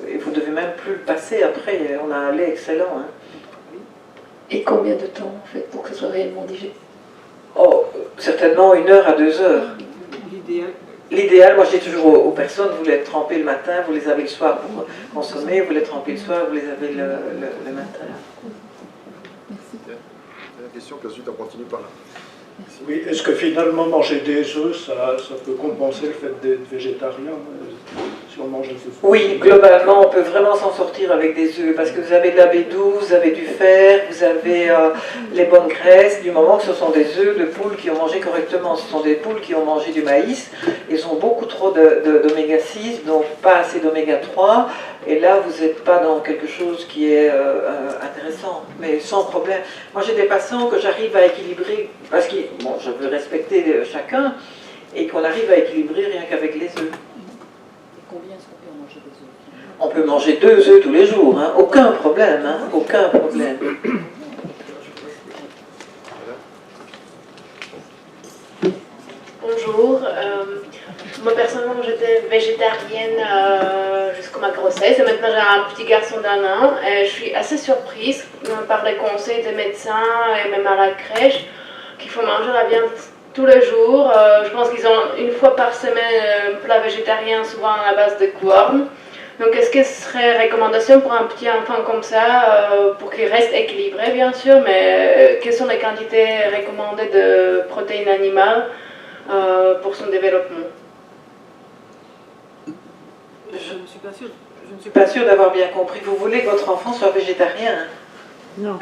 et vous ne devez même plus le passer après. On a un lait excellent. Hein. Et combien de temps, en fait, pour que ce soit réellement digeste? Oh, certainement 1 heure à 2 heures. L'idéal... L'idéal, moi je dis toujours aux personnes, vous les trempez le matin, vous les avez le soir pour consommer, vous les trempez le soir, vous les avez le matin. C'est la question, puis ensuite on continue par là. Oui, est-ce que finalement manger des œufs, ça peut compenser le fait d'être végétarien si on mange des œufs? Oui, globalement, on peut vraiment s'en sortir avec des œufs, parce que vous avez de la B12, vous avez du fer, vous avez les bonnes graisses, du moment que ce sont des œufs de poules qui ont mangé correctement. Ce sont des poules qui ont mangé du maïs, ils ont beaucoup trop d'oméga 6, donc pas assez d'oméga 3, et là, vous n'êtes pas dans quelque chose qui est intéressant, mais sans problème. Moi, j'ai des patients que j'arrive à équilibrer, parce que bon, je veux respecter chacun, et qu'on arrive à équilibrer rien qu'avec les œufs. Combien est-ce qu'on peut en manger des œufs? On peut manger 2 œufs tous les jours, hein, aucun problème, hein, aucun problème. Bonjour, moi personnellement j'étais végétarienne jusqu'à ma grossesse et maintenant j'ai un petit garçon d'1 an et je suis assez surprise par les conseils des médecins et même à la crèche qu'il faut manger la viande tous les jours. Je pense qu'ils ont 1 fois par semaine un plat végétarien souvent à la base de cornes. Donc est-ce que ce serait recommandation pour un petit enfant comme ça, pour qu'il reste équilibré bien sûr, mais quelles sont les quantités recommandées de protéines animales pour son développement? Je ne suis pas sûre. Je ne suis pas sûre d'avoir bien compris. Vous voulez que votre enfant soit végétarien, hein? Non.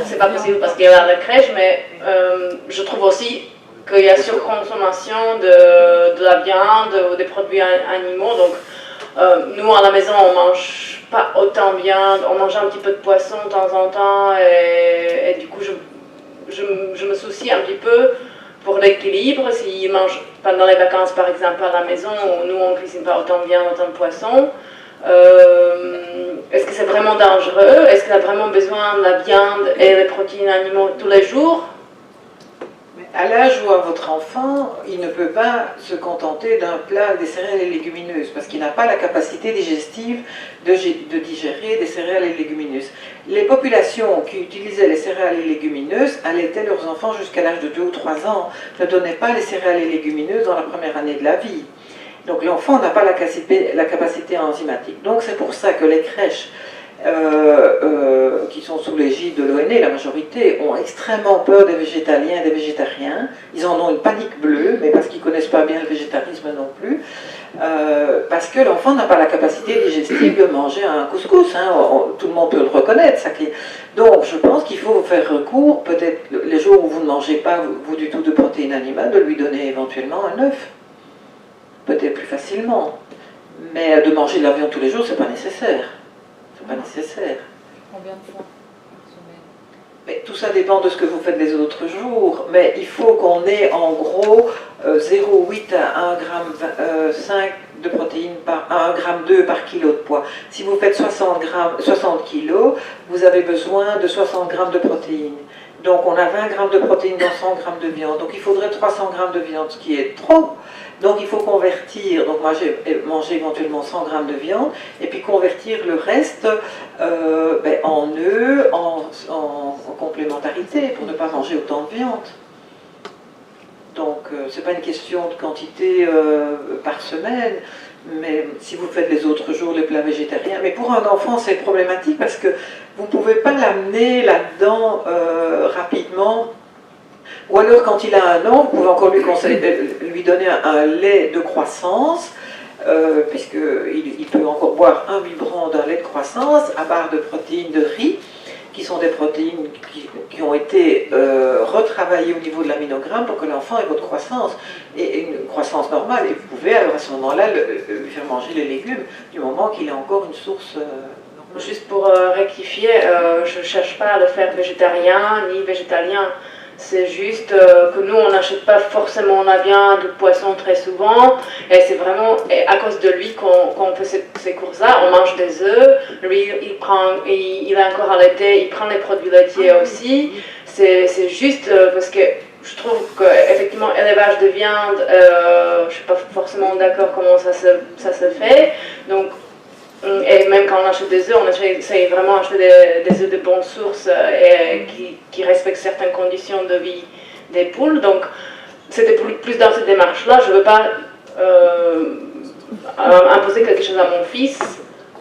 C'est pas possible parce qu'il y a la crèche, mais je trouve aussi qu'il y a surconsommation de la viande ou des produits animaux. Donc nous à la maison on mange pas autant viande, on mange un petit peu de poisson de temps en temps et du coup je me soucie un petit peu pour l'équilibre. S'ils mangent pendant les vacances par exemple à la maison où nous on cuisine pas autant de viande, autant de poisson, est-ce que c'est vraiment dangereux? Est-ce qu'il a vraiment besoin de la viande et des protéines animaux tous les jours? À l'âge où a votre enfant, il ne peut pas se contenter d'un plat avec des céréales et légumineuses parce qu'il n'a pas la capacité digestive de digérer des céréales et légumineuses. Les populations qui utilisaient les céréales et légumineuses allaitaient leurs enfants jusqu'à l'âge de 2 ou 3 ans, ne donnaient pas les céréales et légumineuses dans la première année de la vie. Donc l'enfant n'a pas la capacité enzymatique. Donc c'est pour ça que les crèches qui sont sous l'égide de l'ONE, la majorité, ont extrêmement peur des végétaliens et des végétariens. Ils en ont une panique bleue, mais parce qu'ils ne connaissent pas bien le végétarisme non plus. Parce que l'enfant n'a pas la capacité digestive de manger un couscous. Hein. Tout le monde peut le reconnaître. Ça. Donc je pense qu'il faut faire recours, peut-être les jours où vous ne mangez pas vous du tout de protéines animales, de lui donner éventuellement un œuf. Peut-être plus facilement. Mais de manger de la viande tous les jours, c'est pas nécessaire. C'est pas nécessaire. Combien de fois par semaine? Mais tout ça dépend de ce que vous faites les autres jours. Mais il faut qu'on ait en gros 0,8 à 1,5 g de protéines par 1,2 g par kilo de poids. Si vous faites 60 kg, vous avez besoin de 60 g de protéines. Donc on a 20 g de protéines dans 100 g de viande. Donc il faudrait 300 g de viande, ce qui est trop. Donc il faut convertir, donc manger éventuellement 100 g de viande, et puis convertir le reste en œufs, en complémentarité, pour ne pas manger autant de viande. Donc, c'est pas une question de quantité par semaine, mais si vous faites les autres jours les plats végétariens. Mais pour un enfant, c'est problématique parce que vous ne pouvez pas l'amener là-dedans rapidement. Ou alors, quand il a 1 an, vous pouvez encore lui donner un lait de croissance, puisqu'il peut encore boire un biberon d'un lait de croissance à base de protéines de riz, qui sont des protéines qui ont été retravaillées au niveau de l'aminogramme pour que l'enfant ait votre croissance, et une croissance normale. Et vous pouvez alors à ce moment-là lui faire manger les légumes du moment qu'il a encore une source normale. Juste pour rectifier, je ne cherche pas à le faire végétarien ni végétalien. C'est juste que nous, on n'achète pas forcément la viande, le poisson très souvent. Et c'est vraiment à cause de lui qu'on fait ces courses-là. On mange des œufs. Lui, il est encore allaité, il prend les produits laitiers aussi. C'est juste parce que je trouve qu'effectivement, élevage de viande, je ne suis pas forcément d'accord comment ça se fait. Donc, et même quand on achète des œufs, on essaie vraiment d'acheter des œufs de bonne source et qui respectent certaines conditions de vie des poules. Donc, c'était plus dans cette démarche-là. Je ne veux pas imposer quelque chose à mon fils.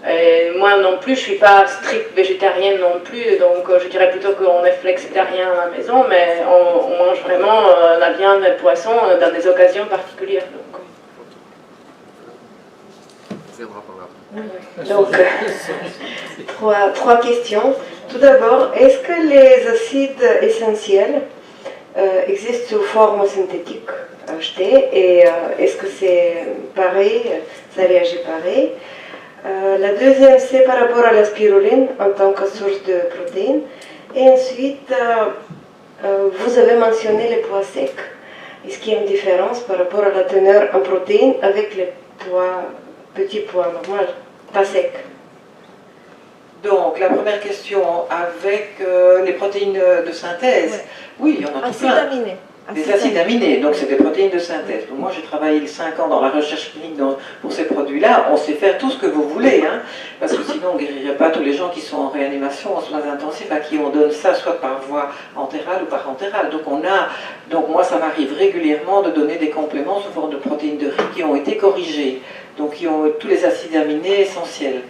Et moi non plus, je ne suis pas stricte végétarienne non plus. Donc, je dirais plutôt qu'on est flexitarien à la maison, mais on mange vraiment la viande et le poisson dans des occasions particulières. Donc. Donc, trois questions. Tout d'abord, est-ce que les acides essentiels existent sous forme synthétique achetée et est-ce que c'est pareil, ça réagit pareil? La deuxième, c'est par rapport à la spiruline en tant que source de protéines. Et ensuite, vous avez mentionné les pois secs. Est-ce qu'il y a une différence par rapport à la teneur en protéines avec les petits pois normaux, pas secs? Donc, la première question, avec les protéines de synthèse, ouais. Oui, il y en a tout plein. Aminés. Des acides aminés, donc c'est des protéines de synthèse. Donc, moi, j'ai travaillé 5 ans dans la recherche clinique pour ces produits-là. On sait faire tout ce que vous voulez, hein, parce que sinon, on ne guérirait pas tous les gens qui sont en réanimation, en soins intensifs, à qui on donne ça, soit par voie entérale ou parentérale. Donc moi, ça m'arrive régulièrement de donner des compléments sous forme de protéines de riz qui ont été corrigées, donc qui ont tous les acides aminés essentiels.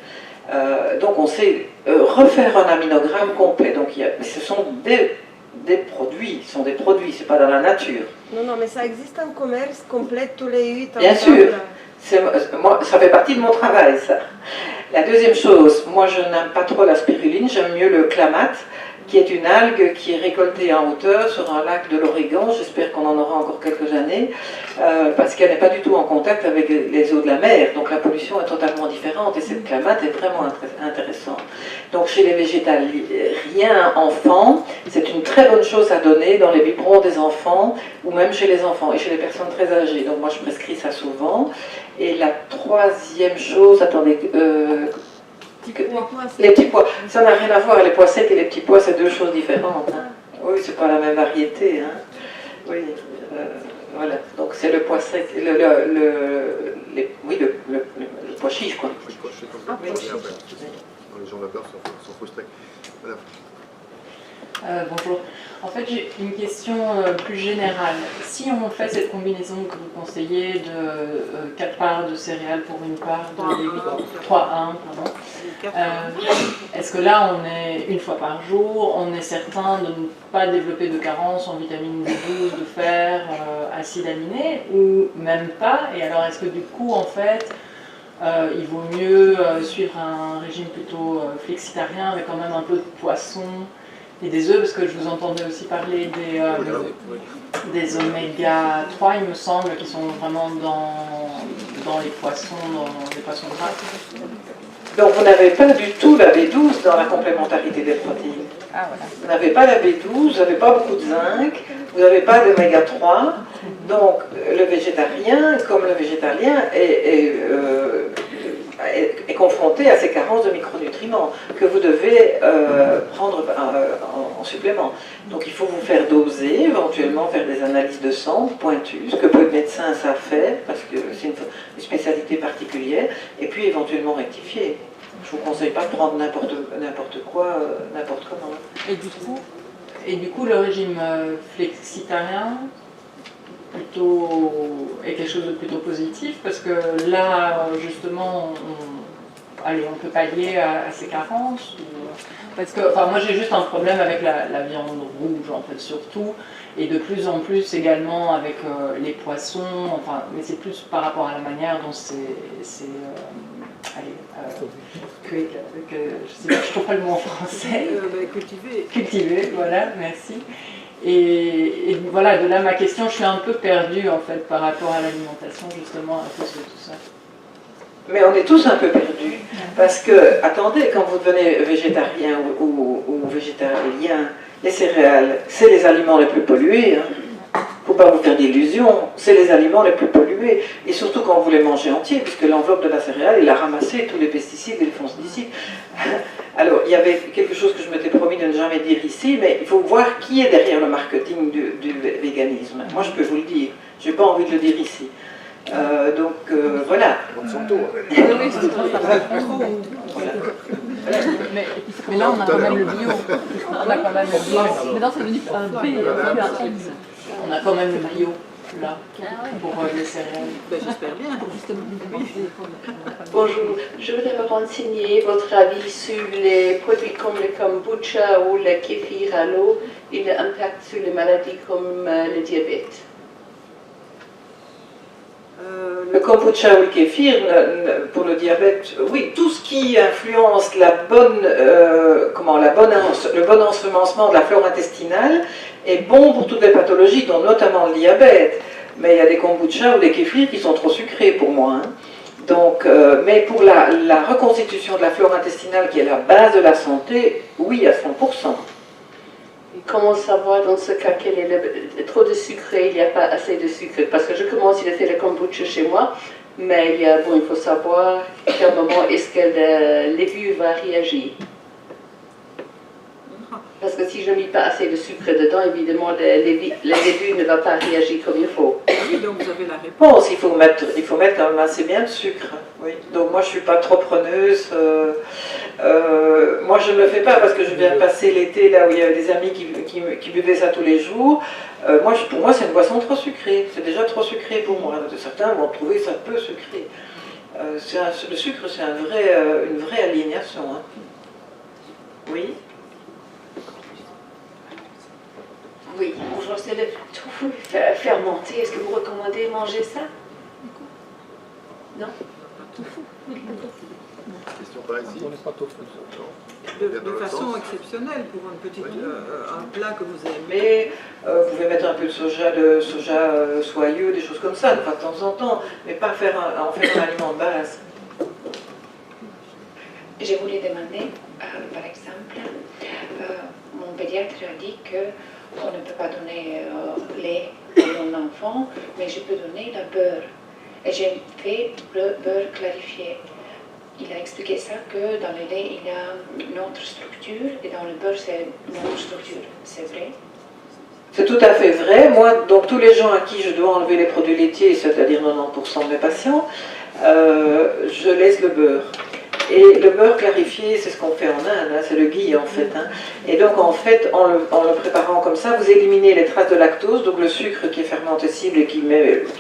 Donc on sait refaire un aminogramme complet. Donc ce sont des produits, c'est pas dans la nature. Non, mais ça existe en commerce complet tous les 8 ans. Bien sûr, moi, ça fait partie de mon travail, ça. La deuxième chose, moi je n'aime pas trop la spiruline, j'aime mieux le clamate, qui est une algue qui est récoltée en hauteur sur un lac de l'Oregon. J'espère qu'on en aura encore quelques années, parce qu'elle n'est pas du tout en contact avec les eaux de la mer, donc la pollution est totalement différente, et cette clamate est vraiment intéressante. Donc chez les végétaliens enfants, c'est une très bonne chose à donner dans les biberons des enfants, ou même chez les enfants, et chez les personnes très âgées. Donc moi je prescris ça souvent. Et la troisième chose, attendez... les petits pois, ça n'a rien à voir, les pois secs et les petits pois, c'est deux choses différentes. Hein. Oui, c'est pas la même variété. Hein. Oui, voilà. Donc c'est le pois sec, le pois chiche, quoi. Les gens là-bas sont frustrés. Voilà. Bonjour. En fait, j'ai une question plus générale. Si on fait cette combinaison que vous conseillez de 4 parts de céréales pour une part de légumes, 3-1, pardon, est-ce que là, on est une fois par jour, on est certain de ne pas développer de carence en vitamine B12, de fer, acides aminés, ou même pas? Et alors, est-ce que du coup, en fait, il vaut mieux suivre un régime plutôt flexitarien avec quand même un peu de poisson et des œufs, parce que je vous entendais aussi parler des oméga 3, il me semble, qui sont vraiment dans les poissons, dans les poissons gras. Donc vous n'avez pas du tout la B12 dans la complémentarité des protéines. Ah, voilà. Vous n'avez pas la B12, vous n'avez pas beaucoup de zinc, vous n'avez pas d'oméga 3. Donc le végétarien, comme le végétalien, est confronté à ces carences de micronutriments que vous devez prendre en supplément. Donc il faut vous faire doser, éventuellement faire des analyses de sang pointues, ce que peu de médecins savent faire, parce que c'est une spécialité particulière, et puis éventuellement rectifier. Je ne vous conseille pas de prendre n'importe quoi, n'importe comment. Et du coup, le régime flexitarien, est quelque chose de plutôt positif, parce que là, justement, on peut pallier à ces carences. Parce que, enfin, moi j'ai juste un problème avec la viande rouge, en fait, surtout, et de plus en plus également avec les poissons, enfin, mais c'est plus par rapport à la manière dont cuit, je sais pas, je trouve pas le mot en français. Cultivé. Cultivé, voilà, merci. Et voilà, de là ma question, je suis un peu perdue en fait par rapport à l'alimentation, justement, à cause de tout ça. Mais on est tous un peu perdus, parce que, attendez, quand vous devenez végétarien ou végétarien, les céréales, c'est les aliments les plus pollués. Faut pas vous faire d'illusions, c'est les aliments les plus pollués, et surtout quand vous les mangez entiers, puisque l'enveloppe de la céréale, il a ramassé tous les pesticides et les fongicides. Alors, il y avait quelque chose que je m'étais promis de ne jamais dire ici, mais il faut voir qui est derrière le marketing du véganisme. Moi, je peux vous le dire, je n'ai pas envie de le dire ici. Voilà. Mais là, on a quand même le bio. On a quand même le bio. Maintenant, c'est devenu un B, un X. On a quand même le bio, là, pour les céréales. J'espère bien, justement. Bonjour, je voudrais me renseigner votre avis sur les produits comme le kombucha ou le kéfir à l'eau et l'impact sur les maladies comme le diabète. Le kombucha ou le kéfir, pour le diabète, oui, tout ce qui influence le bon ensemencement de la flore intestinale est bon pour toutes les pathologies, dont notamment le diabète. Mais il y a des kombucha ou des kéfirs qui sont trop sucrés pour moi. Donc, mais pour la reconstitution de la flore intestinale, qui est la base de la santé, oui, à 100%. Comment savoir dans ce cas quel est trop de sucré, il n'y a pas assez de sucre? Parce que je commence à faire le kombucha chez moi, mais il faut savoir à quel moment est-ce que le légume va réagir. Parce que si je ne mets pas assez de sucre dedans, évidemment, le légume ne va pas réagir comme il faut. Oui, donc vous avez la réponse. Il faut mettre quand même assez bien de sucre. Oui. Donc moi je ne suis pas trop preneuse. Moi je ne le fais pas parce que je viens de passer l'été là où il y avait des amis qui buvaient ça tous les jours. Pour moi c'est une boisson trop sucrée. C'est déjà trop sucré pour moi. Certains vont trouver ça peu sucré. Le sucre c'est une vraie aliénation. Oui. Oui, bonjour, c'est le tofu fermenté. Est-ce que vous recommandez manger ça? Non? Question par ici. De façon exceptionnelle pour un plat que vous aimez. Vous pouvez mettre un peu de soja soyeux, des choses comme ça, de temps en temps, mais pas en faire un aliment de base. Je voulais demander, par exemple, mon pédiatre a dit qu'on ne peut pas donner lait à mon enfant, mais je peux donner le beurre. Et j'ai fait le beurre clarifié. Il a expliqué ça que dans le lait, il y a une autre structure, et dans le beurre, c'est une autre structure. C'est vrai? C'est tout à fait vrai. Moi, donc tous les gens à qui je dois enlever les produits laitiers, c'est-à-dire 90% de mes patients, je laisse le beurre. Et le beurre clarifié, c'est ce qu'on fait en Inde, c'est le ghee en fait. Et donc en fait, en le préparant comme ça, vous éliminez les traces de lactose, donc le sucre qui est fermentescible et qui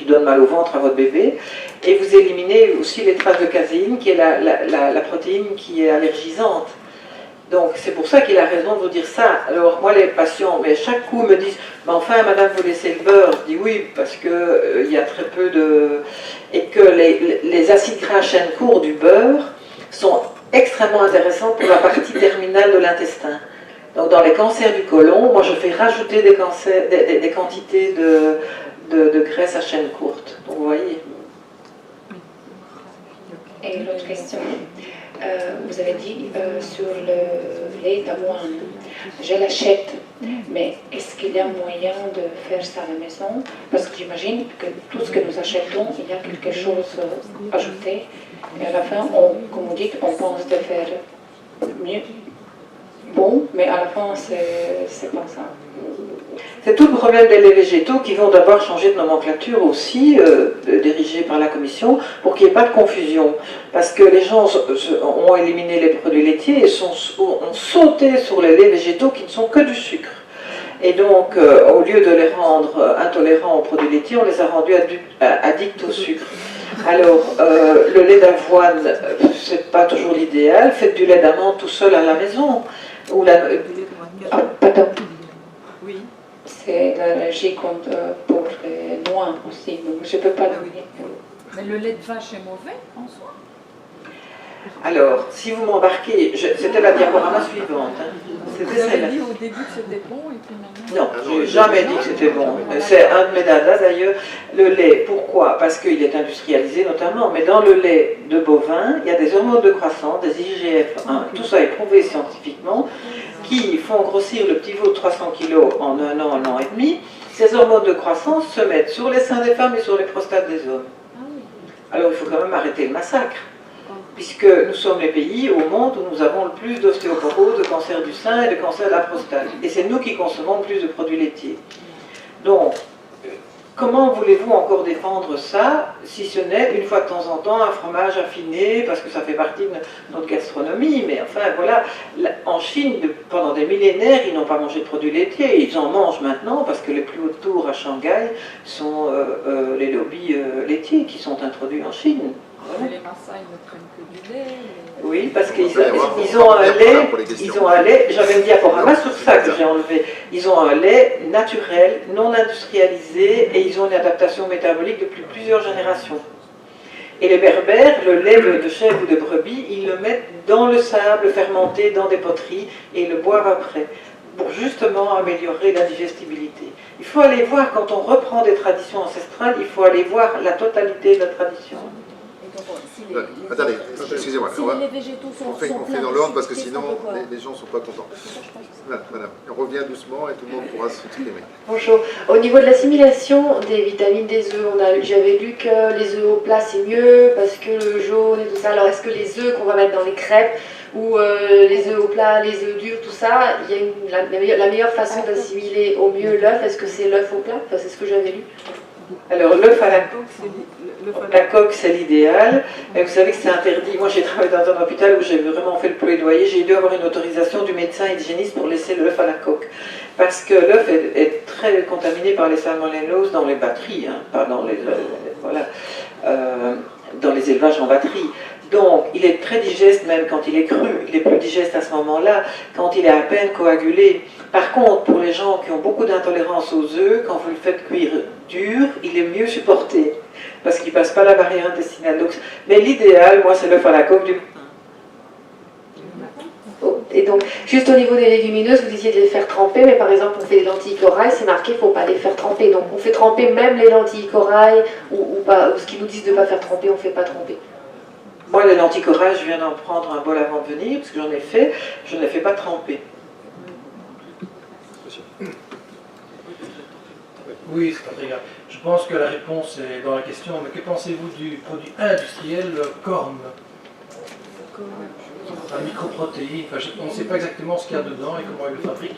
donne mal au ventre à votre bébé, et vous éliminez aussi les traces de caséine, qui est la protéine qui est allergisante. Donc c'est pour ça qu'il a raison de vous dire ça. Alors moi les patients, mais chaque coup me disent, mais enfin madame vous laissez le beurre. Je dis oui parce que il y a très peu de... et que les acides gras à chaîne courte du beurre sont extrêmement intéressants pour la partie terminale de l'intestin. Donc dans les cancers du côlon, moi je fais rajouter des quantités de graisse à chaîne courte. Donc vous voyez. Et l'autre question, vous avez dit sur le lait d'avoine, je l'achète, mais est-ce qu'il y a moyen de faire ça à la maison? Parce que j'imagine que tout ce que nous achetons, il y a quelque chose ajouté. Et à la fin, comme vous dites, on pense de faire mieux. Bon, mais à la fin, c'est pas ça. C'est tout le problème des laits végétaux qui vont d'abord changer de nomenclature aussi, dirigée par la commission, pour qu'il n'y ait pas de confusion. Parce que les gens ont éliminé les produits laitiers et ont sauté sur les laits végétaux qui ne sont que du sucre. Et donc, au lieu de les rendre intolérants aux produits laitiers, on les a rendus addicts au sucre. Alors, le lait d'avoine, c'est pas toujours l'idéal. Faites du lait d'amande tout seul à la maison. Ou Pardon. Oui. C'est l'allergie pour les noix aussi, donc je ne peux pas le donner. Mais le lait de vache est mauvais en soi? Alors, si vous m'embarquez, c'était la diaporama suivante. Hein. Vous C'était avez celle-là. dit au début que c'était bon et puis maintenant... Non, je n'ai jamais dit que c'était bon. C'est un de mes dadas d'ailleurs. Le lait, pourquoi? Parce qu'il est industrialisé notamment, mais dans le lait de bovin, il y a des hormones de croissance, des IGF-1, tout ça est prouvé scientifiquement, qui font grossir le petit veau de 300 kg en un an et demi. Ces hormones de croissance se mettent sur les seins des femmes et sur les prostates des hommes. Alors il faut quand même arrêter le massacre, puisque nous sommes les pays au monde où nous avons le plus d'ostéoporose, de cancer du sein et de cancer de la prostate. Et c'est nous qui consommons le plus de produits laitiers. Donc, comment voulez-vous encore défendre ça, si ce n'est une fois de temps en temps un fromage affiné, parce que ça fait partie de notre gastronomie, mais enfin voilà, en Chine, pendant des millénaires, ils n'ont pas mangé de produits laitiers, ils en mangent maintenant, parce que les plus hautes tours à Shanghai sont les lobbies laitiers qui sont introduits en Chine. Les Maasai ne prennent que du lait. Oui, parce qu'ils ont un lait, j'avais une diaporama sur ça que j'ai enlevé, ils ont un lait naturel, non industrialisé, et ils ont une adaptation métabolique depuis plusieurs générations. Et les berbères, le lait de chèvre ou de brebis, ils le mettent dans le sable fermenté, dans des poteries, et ils le boivent après, pour justement améliorer la digestibilité. Il faut aller voir, quand on reprend des traditions ancestrales, il faut aller voir la totalité de la tradition. Attendez, excusez-moi. Les végétaux on fait dans l'ordre parce que sinon les gens ne sont pas contents. Voilà, on revient doucement et tout le monde pourra s'exprimer. Bonjour. Au niveau de l'assimilation des vitamines des œufs, j'avais lu que les œufs au plat c'est mieux parce que le jaune et tout ça. Alors est-ce que les œufs qu'on va mettre dans les crêpes ou les œufs au plat, les œufs durs, tout ça, il y a la meilleure façon d'assimiler au mieux l'œuf, est-ce que c'est l'œuf au plat? Enfin, c'est ce que j'avais lu. Alors, l'œuf à la coque, c'est l'idéal, mais vous savez que c'est interdit. Moi, j'ai travaillé dans un hôpital où j'ai vraiment fait le plaidoyer. J'ai dû avoir une autorisation du médecin hygiéniste pour laisser l'œuf à la coque. Parce que l'œuf est très contaminé par les salmonelloses dans les batteries, hein, pas dans les, dans les élevages en batterie. Donc, il est très digeste même quand il est cru. Il est plus digeste à ce moment-là, quand il est à peine coagulé. Par contre, pour les gens qui ont beaucoup d'intolérance aux œufs, quand vous le faites cuire dur, il est mieux supporté, parce qu'il ne passe pas la barrière intestinale. Donc, mais l'idéal, moi, c'est l'œuf à la coque du matin. Et donc, juste au niveau des légumineuses, vous disiez de les faire tremper, mais par exemple, on fait des lentilles corail, c'est marqué, il ne faut pas les faire tremper. Donc, on fait tremper même les lentilles corail, ou pas, ou ce qu'ils nous disent de ne pas faire tremper, on ne fait pas tremper. Moi, les lentilles corail, je viens d'en prendre un bol avant de venir, parce que j'en ai fait, je ne les fais pas tremper. Oui, c'est pas très grave. Je pense que la réponse est dans la question, mais que pensez-vous du produit industriel corn? Un microprotéine, enfin, on ne sait pas exactement ce qu'il y a dedans et comment il le fabrique.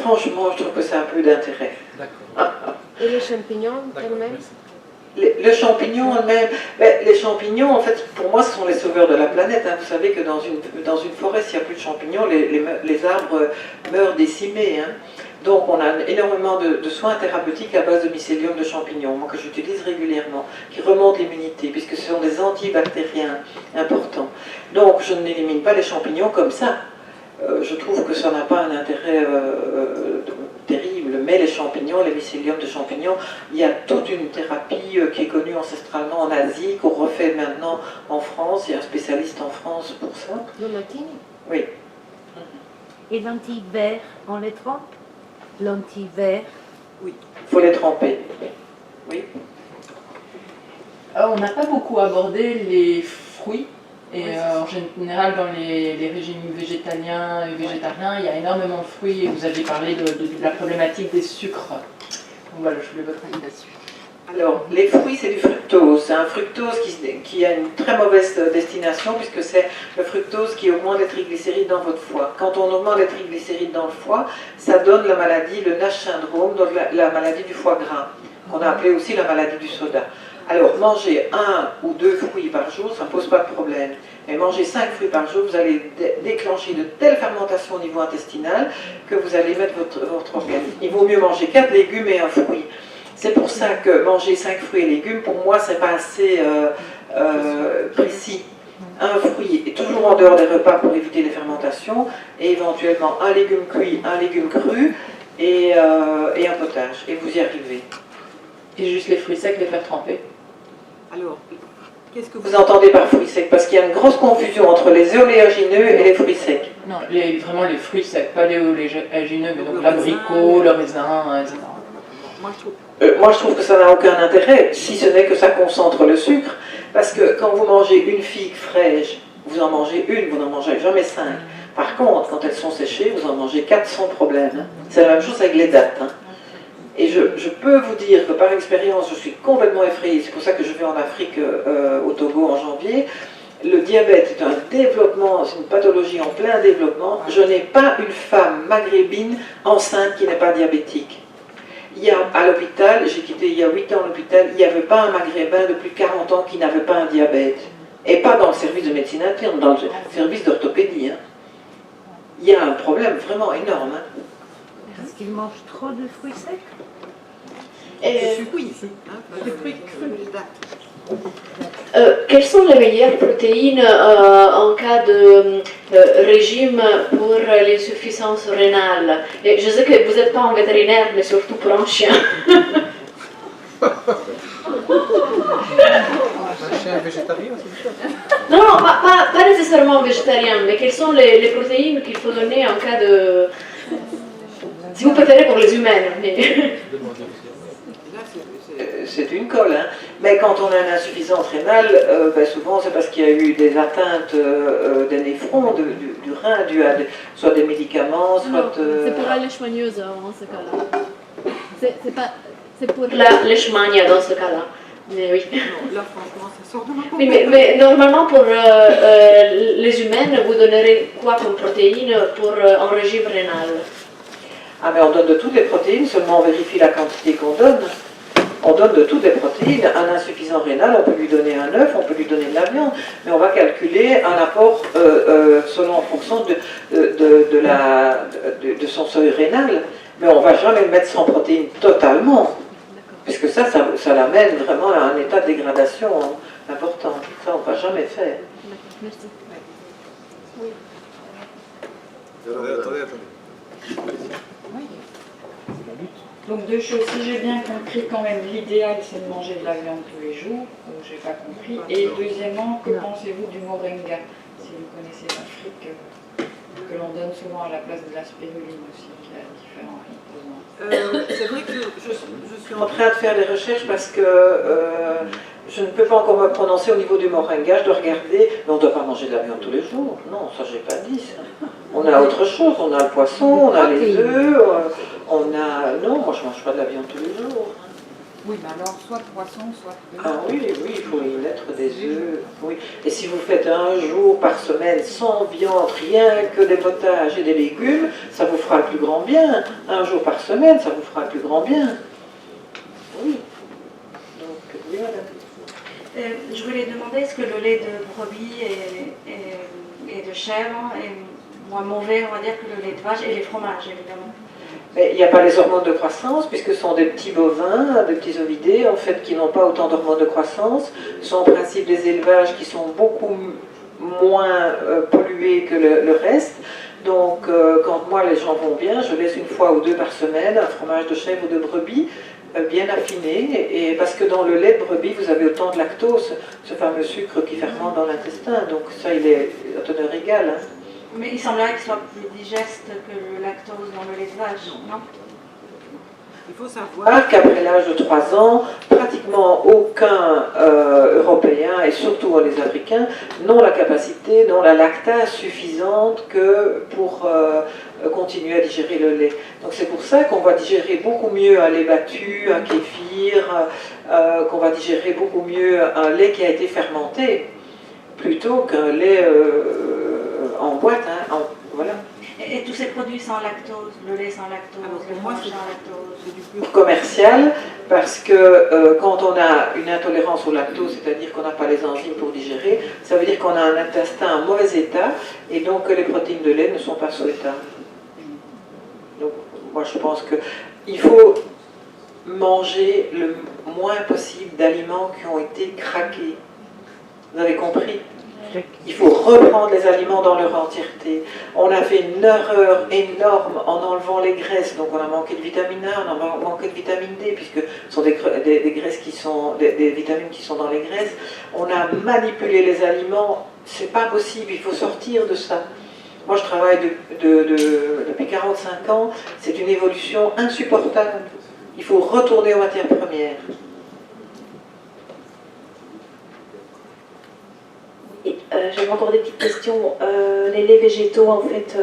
Franchement, je trouve que c'est un peu d'intérêt. D'accord. Et les champignons, elles-mêmes? Le champignon même, les champignons, en fait, pour moi, ce sont les sauveurs de la planète. Hein. Vous savez que dans une forêt, s'il n'y a plus de champignons, les arbres meurent décimés. Hein. Donc, on a énormément de soins thérapeutiques à base de mycélium de champignons, moi, que j'utilise régulièrement, qui remontent l'immunité, puisque ce sont des antibactériens importants. Donc, je n'élimine pas les champignons comme ça. Je trouve que ça n'a pas un intérêt terrible, mais les champignons, les mycéliums de champignons, il y a toute une thérapie qui est connue ancestralement en Asie, qu'on refait maintenant en France. Il y a un spécialiste en France pour ça. Donatini? Oui. Et lentilles vertes, on les trempe? Lentilles vertes? Oui, il faut les tremper. Oui. On n'a pas beaucoup abordé les fruits. Et en général, dans les régimes végétaliens et végétariens, il y a énormément de fruits et vous avez parlé de la problématique des sucres. Donc voilà, je voulais votre avis là-dessus. Alors, les fruits, c'est du fructose. C'est un fructose qui a une très mauvaise destination puisque c'est le fructose qui augmente les triglycérides dans votre foie. Quand on augmente les triglycérides dans le foie, ça donne la maladie, le NASH syndrome, donc la maladie du foie gras, qu'on a appelée aussi la maladie du soda. Alors, manger 1 ou 2 fruits par jour, ça ne pose pas de problème. Mais manger 5 fruits par jour, vous allez déclencher de telles fermentations au niveau intestinal que vous allez mettre votre organisme. Il vaut mieux manger 4 légumes et un fruit. C'est pour ça que manger 5 fruits et légumes, pour moi, c'est pas assez précis. Un fruit est toujours en dehors des repas pour éviter les fermentations, et éventuellement un légume cuit, un légume cru et un potage, et vous y arrivez. Et juste les fruits secs, les faire tremper. Alors, qu'est-ce que Vous entendez par fruits secs? Parce qu'il y a une grosse confusion entre les oléagineux et les fruits secs. Non, vraiment les fruits secs, pas les oléagineux, mais donc l'abricot, le raisin, etc. Moi, je trouve que ça n'a aucun intérêt, si ce n'est que ça concentre le sucre. Parce que quand vous mangez une figue fraîche, vous en mangez une, vous n'en mangez jamais 5. Par contre, quand elles sont séchées, vous en mangez 4 sans problème. C'est la même chose avec les dattes. Et je peux vous dire que par expérience, je suis complètement effrayée. C'est pour ça que je vais en Afrique, au Togo, en janvier. Le diabète est un développement, c'est une pathologie en plein développement. Je n'ai pas une femme maghrébine enceinte qui n'est pas diabétique. Il y a à l'hôpital, j'ai quitté il y a 8 ans l'hôpital, il n'y avait pas un maghrébin de plus de 40 ans qui n'avait pas un diabète. Et pas dans le service de médecine interne, dans le service d'orthopédie. Il y a un problème vraiment énorme. Parce qu'ils mangent trop de fruits secs. Oui, les fruits crus, Quelles sont les meilleures protéines en cas de régime pour l'insuffisance rénale? Et je sais que vous n'êtes pas un vétérinaire, mais surtout pour un chien. Un chien végétarien, c'est ça? Non, pas nécessairement végétarien, mais quelles sont les protéines qu'il faut donner en cas de... Si vous préférez pour les humains, mais... C'est une colle, hein. Mais quand on a une insuffisance rénale, souvent c'est parce qu'il y a eu des atteintes des néphrons, du rein, dû à soit des médicaments, soit... C'est pour la leishmaniose en ce cas-là. C'est pour la leishmania dans ce cas-là. Mais oui. Non, là franchement ça sort de ma Oui, mais normalement pour les humaines, vous donnerez quoi comme protéines pour un régime rénal? Ah mais on donne de toutes les protéines, seulement on vérifie la quantité qu'on donne. On donne de toutes les protéines. Un insuffisant rénal, on peut lui donner un œuf, on peut lui donner de la viande, mais on va calculer un apport en fonction de son seuil rénal. Mais on ne va jamais le mettre sans protéines totalement, puisque ça l'amène vraiment à un état de dégradation important. Ça, on ne va jamais faire. Merci. Oui. Attendez. Donc deux choses, si j'ai bien compris quand même, l'idéal c'est de manger de la viande tous les jours, donc j'ai pas compris. Et deuxièmement, que pensez-vous du moringa, si vous connaissez l'Afrique, que l'on donne souvent à la place de la spiruline aussi, qui a différents composants. C'est vrai que je suis en train de faire des recherches parce que je ne peux pas encore me prononcer au niveau du moringa, je dois regarder, mais on ne doit pas manger de la viande tous les jours. Non, ça j'ai pas dit ça. On a autre chose, on a le poisson, on a les œufs, on a... Non, moi je ne mange pas de la viande tous les jours. Oui, mais alors soit poisson, soit... Ah oui, il faut y mettre des œufs. Oui. Et si vous faites un jour par semaine sans viande, rien que des potages et des légumes, ça vous fera le plus grand bien. Un jour par semaine, ça vous fera le plus grand bien. Oui. Donc, oui, madame. Je voulais demander, est-ce que le lait de brebis et de chèvre est moins mauvais, on va dire, que le lait de vache et les fromages, évidemment? Mais il n'y a pas les hormones de croissance, puisque ce sont des petits bovins, des petits ovidés, en fait, qui n'ont pas autant d'hormones de croissance. Ce sont en principe des élevages qui sont beaucoup moins pollués que le reste. Donc, quand moi, les gens vont bien, je laisse une fois ou deux par semaine un fromage de chèvre ou de brebis, bien affiné, et parce que dans le lait de brebis, vous avez autant de lactose, ce fameux sucre qui fermente dans l'intestin, donc ça, il est à teneur égale. Hein. Mais il semblerait qu'il soit plus digeste que le lactose dans le lait de vache, non? Il faut savoir qu'après l'âge de 3 ans, pratiquement aucun Européen, et surtout les Africains, n'ont la capacité, n'ont la lactase suffisante que pour continuer à digérer le lait. Donc c'est pour ça qu'on va digérer beaucoup mieux un lait battu, un kéfir, qu'on va digérer beaucoup mieux un lait qui a été fermenté, plutôt qu'un lait en boîte. Hein, voilà. Et tous ces produits sans lactose, le lait sans lactose, le fromage sans lactose. C'est du pur commercial parce que quand on a une intolérance au lactose, c'est-à-dire qu'on n'a pas les enzymes pour digérer, ça veut dire qu'on a un intestin en mauvais état et donc que les protéines de lait ne sont pas souhaitables. Donc moi je pense qu'il faut manger le moins possible d'aliments qui ont été craqués. Vous avez compris? Il faut reprendre les aliments dans leur entièreté. On a fait une erreur énorme en enlevant les graisses, donc on a manqué de vitamine A, on a manqué de vitamine D, puisque ce sont des graisses qui sont, des vitamines qui sont dans les graisses. On a manipulé les aliments, c'est pas possible, il faut sortir de ça. Moi je travaille depuis 45 ans, c'est une évolution insupportable. Il faut retourner aux matières premières. J'avais encore des petites questions. Les laits végétaux, en fait,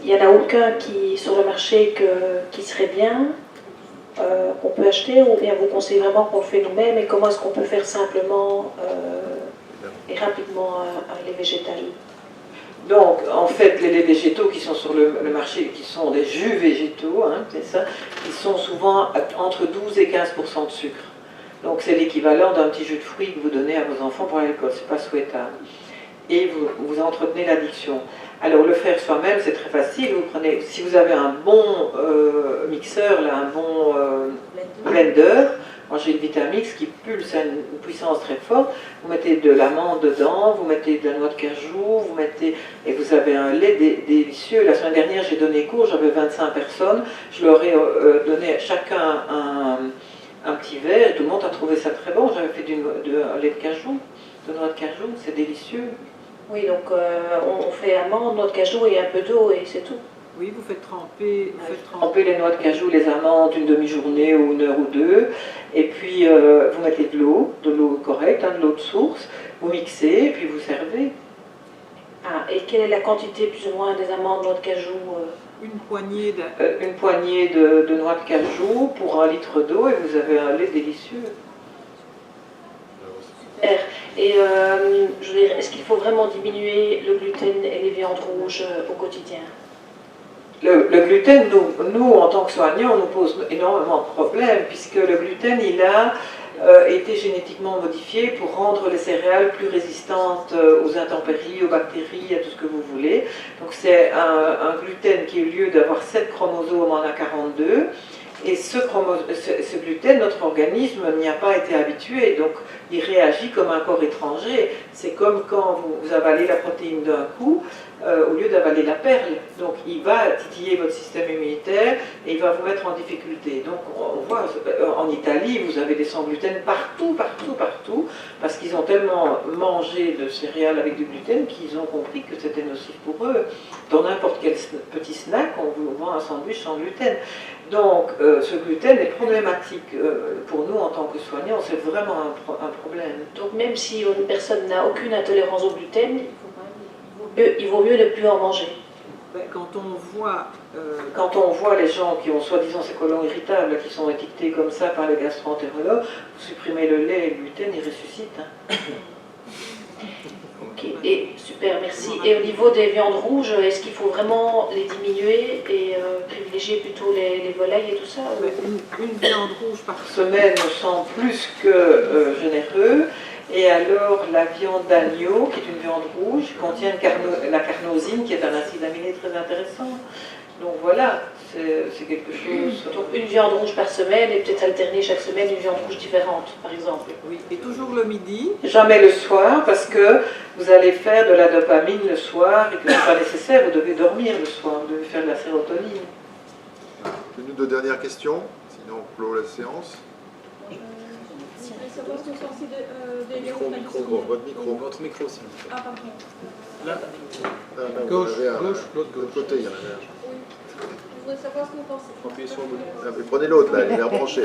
il n'y en a aucun sur le marché qui serait bien, qu'on peut acheter, ou bien vous conseillez vraiment qu'on le fait nous-mêmes, et comment est-ce qu'on peut faire simplement et rapidement un lait végétal? Donc, en fait, les laits végétaux qui sont sur le marché, qui sont des jus végétaux, hein, c'est ça, ils sont souvent entre 12 et 15% de sucre. Donc c'est l'équivalent d'un petit jus de fruits que vous donnez à vos enfants pour l'école, c'est pas souhaitable. Et vous entretenez l'addiction. Alors le faire soi-même, c'est très facile. Vous prenez, si vous avez un bon mixeur, là, un bon blender, moi j'ai une Vitamix qui pulse à une puissance très forte, vous mettez de l'amande dedans, vous mettez de la noix de cajou, vous mettez, et vous avez un lait délicieux. La semaine dernière j'ai donné cours, j'avais 25 personnes, je leur ai donné chacun un petit verre, et tout le monde a trouvé ça très bon. J'avais fait un lait de cajou, de noix de cajou, c'est délicieux. Oui, donc on fait amande, noix de cajou et un peu d'eau et c'est tout. Oui, vous faites tremper, tremper les noix de cajou, les amandes, une demi-journée ou une heure ou deux, et puis vous mettez de l'eau correcte, hein, de l'eau de source, vous mixez, et puis vous servez. Ah, et quelle est la quantité plus ou moins des amandes, noix de cajou Une poignée de noix de cajou pour 1 litre d'eau, et vous avez un lait délicieux. Super. Et je veux dire, est-ce qu'il faut vraiment diminuer le gluten et les viandes rouges au quotidien? Le gluten, nous, en tant que soignants, nous pose énormément de problèmes, puisque le gluten, il a été génétiquement modifié pour rendre les céréales plus résistantes aux intempéries, aux bactéries, à tout ce que vous voulez. Donc c'est un gluten qui, au lieu d'avoir 7 chromosomes, en a 42. Et ce gluten, notre organisme n'y a pas été habitué, donc il réagit comme un corps étranger. C'est comme quand vous avalez la protéine d'un coup, au lieu d'avaler la perle. Donc il va titiller votre système immunitaire et il va vous mettre en difficulté. Donc on voit, en Italie, vous avez des sans gluten partout, parce qu'ils ont tellement mangé de céréales avec du gluten qu'ils ont compris que c'était nocif pour eux. Dans n'importe quel petit snack, on vous vend un sandwich sans gluten. Donc ce gluten est problématique pour nous en tant que soignants, c'est vraiment un problème. Donc même si une personne n'a aucune intolérance au gluten, il vaut mieux ne plus en manger. Quand on voit les gens qui ont soi-disant ces côlons irritables, qui sont étiquetés comme ça par les gastro-entérologues, vous supprimez le lait et le gluten, ils ressuscitent. Hein. Ok, et super, merci. Et au niveau des viandes rouges, est-ce qu'il faut vraiment les diminuer et privilégier plutôt les volailles et tout ça Une viande rouge par semaine me semble plus que généreux. Et alors la viande d'agneau, qui est une viande rouge, contient la carnosine, qui est un acide aminé très intéressant. Donc voilà, c'est quelque chose... Donc une viande rouge par semaine et peut-être alterner chaque semaine une viande rouge différente, par exemple. Oui, et toujours le midi. Jamais le soir, parce que vous allez faire de la dopamine le soir et que ce n'est pas nécessaire, vous devez dormir le soir, vous devez faire de la sérotonine. Une ou deux dernières questions, sinon on clôt la séance. Votre micro, s'il vous plaît. Ah, pardon. Là. Gauche, l'autre côté, il y en avait un. Oui. Je voudrais savoir ce que vous pensez. Appuyez sur le bouton. Prenez l'autre, là, il est branché.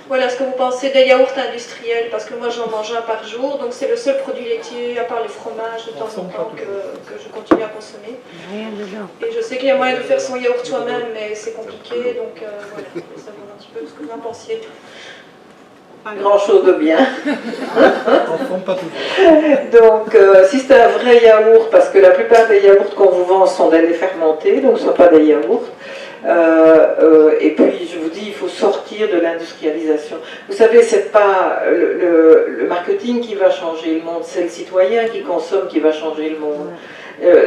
Voilà ce que vous pensez des yaourts industriels, parce que moi j'en mange un par jour, donc c'est le seul produit laitier, à part les fromages de temps en temps, que je continue à consommer. Et je sais qu'il y a moyen de faire son yaourt soi-même, mais c'est compliqué, donc voilà, je voulais savoir un petit peu ce que vous en pensiez. grand-chose de bien. Enfants, pas toujours. Donc, si c'est un vrai yaourt, parce que la plupart des yaourts qu'on vous vend sont des laits fermentés, donc ce ne sont pas des yaourts. Et puis, je vous dis, il faut sortir de l'industrialisation. Vous savez, c'est pas le marketing qui va changer le monde, c'est le citoyen qui consomme qui va changer le monde.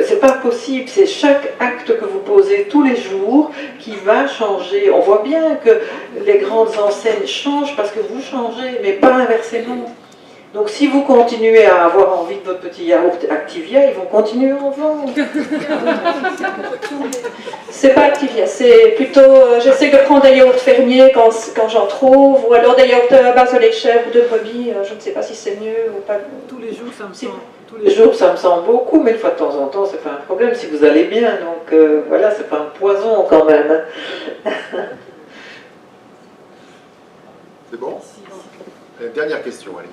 C'est pas possible, c'est chaque acte que vous posez tous les jours qui va changer. On voit bien que les grandes enseignes changent parce que vous changez, mais pas inversement. Donc si vous continuez à avoir envie de votre petit yaourt Activia, ils vont continuer à en vendre. C'est pas Activia, c'est plutôt, j'essaie de prendre des yaourts fermiers quand j'en trouve, ou alors des yaourts à base de lait de chèvre ou de brebis, je ne sais pas si c'est mieux ou pas. Tous les jours, ça me semble. Tous les jours, ça me semble beaucoup, mais une fois de temps en temps, c'est pas un problème si vous allez bien. Donc voilà, c'est pas un poison quand même. C'est bon? Dernière question, allez.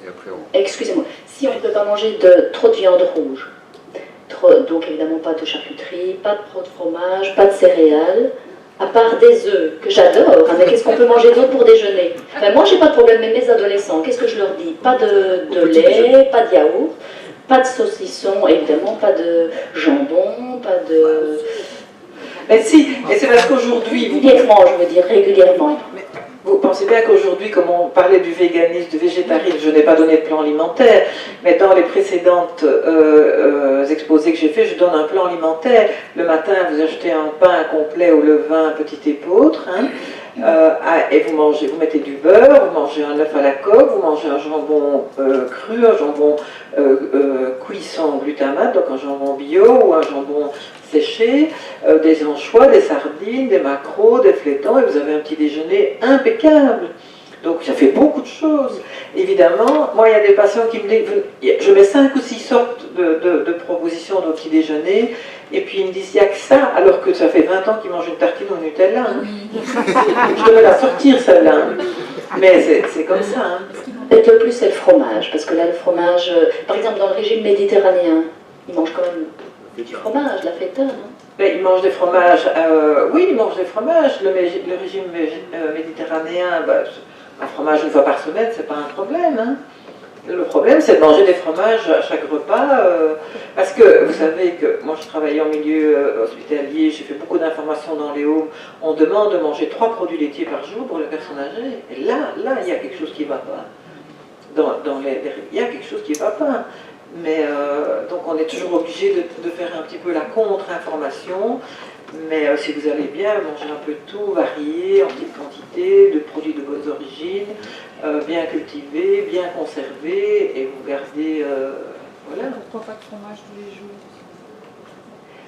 Et après Excusez-moi, si on ne peut pas manger trop de viande rouge, donc évidemment pas de charcuterie, pas de fromage, pas de céréales, à part des œufs, que j'adore, hein, mais qu'est-ce qu'on peut manger d'autre pour déjeuner? Enfin, moi j'ai pas de problème, mais mes adolescents, qu'est-ce que je leur dis? Pas de lait, pas de yaourt, pas de saucisson, évidemment, pas de jambon, pas de... Mais si, et c'est parce qu'aujourd'hui... Régulièrement, je veux dire, régulièrement. Vous pensez bien qu'aujourd'hui, comme on parlait du véganisme, du végétarisme, je n'ai pas donné de plan alimentaire, mais dans les précédentes exposés que j'ai fait, je donne un plan alimentaire. Le matin, vous achetez un pain complet au levain, petit épeautre, hein, et vous mettez du beurre, vous mangez un œuf à la coque, vous mangez un jambon cru, un jambon cuit sans glutamate, donc un jambon bio ou un jambon séché, des anchois, des sardines, des maquereaux, des flétans, et vous avez un petit déjeuner impeccable. Donc ça fait beaucoup de choses. Évidemment, moi il y a des patients qui me disent, je mets 5 ou 6 sortes de propositions de petit déjeuner, et puis ils me disent, il n'y a que ça, alors que ça fait 20 ans qu'ils mangent une tartine au Nutella. Hein. Je devais la sortir celle-là. Mais c'est comme ça. Hein. Peut-être le plus c'est le fromage, parce que là le fromage, par exemple dans le régime méditerranéen, ils mangent quand même du fromage, la feta, non? Ils mangent des fromages, oui, ils mangent des fromages. Le régime méditerranéen, un fromage une fois par semaine, c'est pas un problème. Hein. Le problème, c'est de manger des fromages à chaque repas, parce que vous savez que moi je travaillais en milieu hospitalier, j'ai fait beaucoup d'informations dans les homes, on demande de manger 3 produits laitiers par jour pour les personnes âgées. Et là, il y a quelque chose qui ne va pas. Il y a quelque chose qui ne va pas. Mais donc on est toujours obligé de faire un petit peu la contre-information. Mais si vous allez bien, mangez un peu de tout, varié, en petite quantité, de produits de bonnes origines, bien cultivés, bien conservés, et vous gardez... voilà. Pourquoi pas de fromage tous les jours?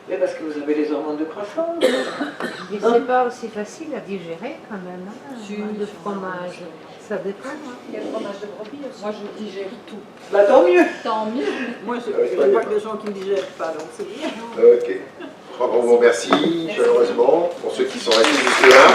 Mais parce que vous avez les hormones de croissance. Mais c'est pas aussi facile à digérer quand même, hein, de fromage. Ça dépend. Hein. Il y a le fromage de brebis aussi. Moi je digère tout. Bah tant mieux. Tant mieux. Moi je vois que des gens qui ne digèrent pas, donc c'est bien. Ok. On vous remercie chaleureusement pour ceux qui sont restés jusque-là.